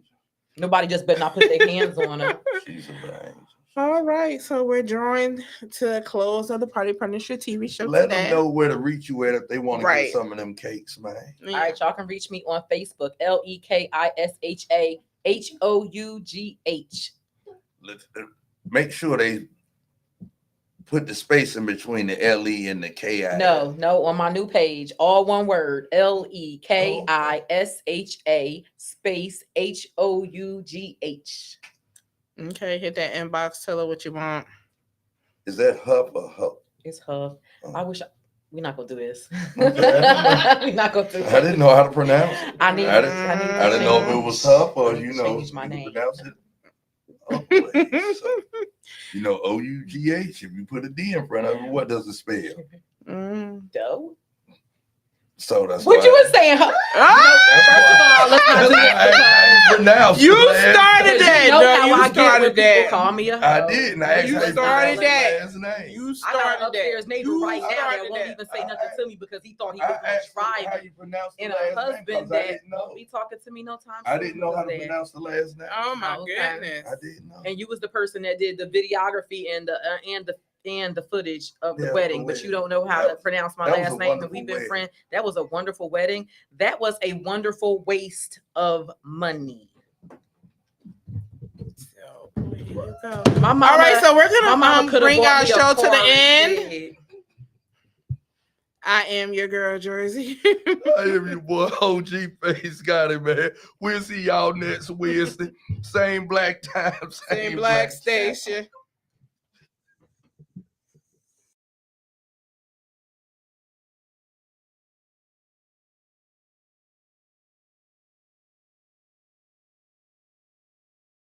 Speaker 3: Nobody just better not put their hands on her.
Speaker 2: She's a little angel.
Speaker 1: All right. So we're drawing to the close of the Party Punisher TV show
Speaker 2: Let
Speaker 1: today.
Speaker 2: them know where to reach you at if they want to
Speaker 1: Right.
Speaker 2: get some of them cakes, man.
Speaker 1: Yeah.
Speaker 3: All right, y'all can reach me on Facebook, LEKISHAHOUGH.
Speaker 2: Make sure they put the space in between the LE and the KI.
Speaker 3: No, on my new page, all one word, LEKISHA space HOUGH.
Speaker 1: Okay, hit that inbox. Tell her what you want.
Speaker 2: Is that Huff or Huff?
Speaker 3: It's Huff. I wish we're not gonna do this.
Speaker 2: Okay.
Speaker 3: We're not gonna do this.
Speaker 2: I didn't know how to pronounce it.
Speaker 3: I need.
Speaker 2: I didn't know if it was Huff or
Speaker 3: Change my
Speaker 2: you
Speaker 3: name.
Speaker 2: pronounce it. Upway. So, OUGH. If you put a D in front of it, what does it spell?
Speaker 1: Mm.
Speaker 3: Doe.
Speaker 2: So that's
Speaker 3: What
Speaker 2: why
Speaker 3: you was saying? Huh?
Speaker 1: Ah!
Speaker 3: First of all, let's not do that
Speaker 1: You
Speaker 3: because
Speaker 1: started
Speaker 3: you
Speaker 1: that.
Speaker 3: know
Speaker 1: No,
Speaker 3: how
Speaker 1: you
Speaker 3: I get when
Speaker 1: started
Speaker 3: people
Speaker 1: that.
Speaker 3: call me a hoe.
Speaker 2: I didn't. I asked
Speaker 1: You
Speaker 2: how you
Speaker 1: started
Speaker 2: pronounce
Speaker 1: that.
Speaker 2: his last name.
Speaker 1: You
Speaker 3: I got
Speaker 1: started
Speaker 3: an upstairs
Speaker 1: that.
Speaker 3: neighbor
Speaker 1: You
Speaker 3: right now that
Speaker 1: started
Speaker 3: won't
Speaker 1: that.
Speaker 3: even say nothing to me because he thought he
Speaker 2: I
Speaker 3: was gonna
Speaker 2: asked
Speaker 3: try
Speaker 2: him how
Speaker 3: me.
Speaker 2: you pronounce the
Speaker 3: And a
Speaker 2: last name
Speaker 3: husband
Speaker 2: because I
Speaker 3: that
Speaker 2: didn't know.
Speaker 3: won't be talking to me no time
Speaker 2: I
Speaker 3: soon
Speaker 2: didn't know how to
Speaker 3: because that.
Speaker 2: pronounce the last name.
Speaker 1: Oh my
Speaker 3: Okay.
Speaker 1: goodness.
Speaker 2: I didn't know.
Speaker 3: And you was the person that did the videography and the footage of the
Speaker 2: Yeah,
Speaker 3: wedding,
Speaker 2: the
Speaker 3: but you
Speaker 2: wedding.
Speaker 3: don't know how
Speaker 2: That
Speaker 3: to pronounce my
Speaker 2: that was
Speaker 3: last
Speaker 2: a
Speaker 3: name, and
Speaker 2: wonderful
Speaker 3: we've been
Speaker 2: wedding.
Speaker 3: friends. That was a wonderful wedding. That was a wonderful waste of money.
Speaker 1: So there you go.
Speaker 3: My mama,
Speaker 1: All right, so we're
Speaker 3: my mama
Speaker 1: gonna
Speaker 3: could have
Speaker 1: bring
Speaker 3: bought
Speaker 1: our
Speaker 3: me a
Speaker 1: show to the
Speaker 3: car
Speaker 1: end.
Speaker 3: instead.
Speaker 1: I am your girl, Jersey.
Speaker 2: I am your boy OG Face got it, man. We'll see y'all next Wednesday. Same black time,
Speaker 1: Same black
Speaker 2: channel.
Speaker 1: station.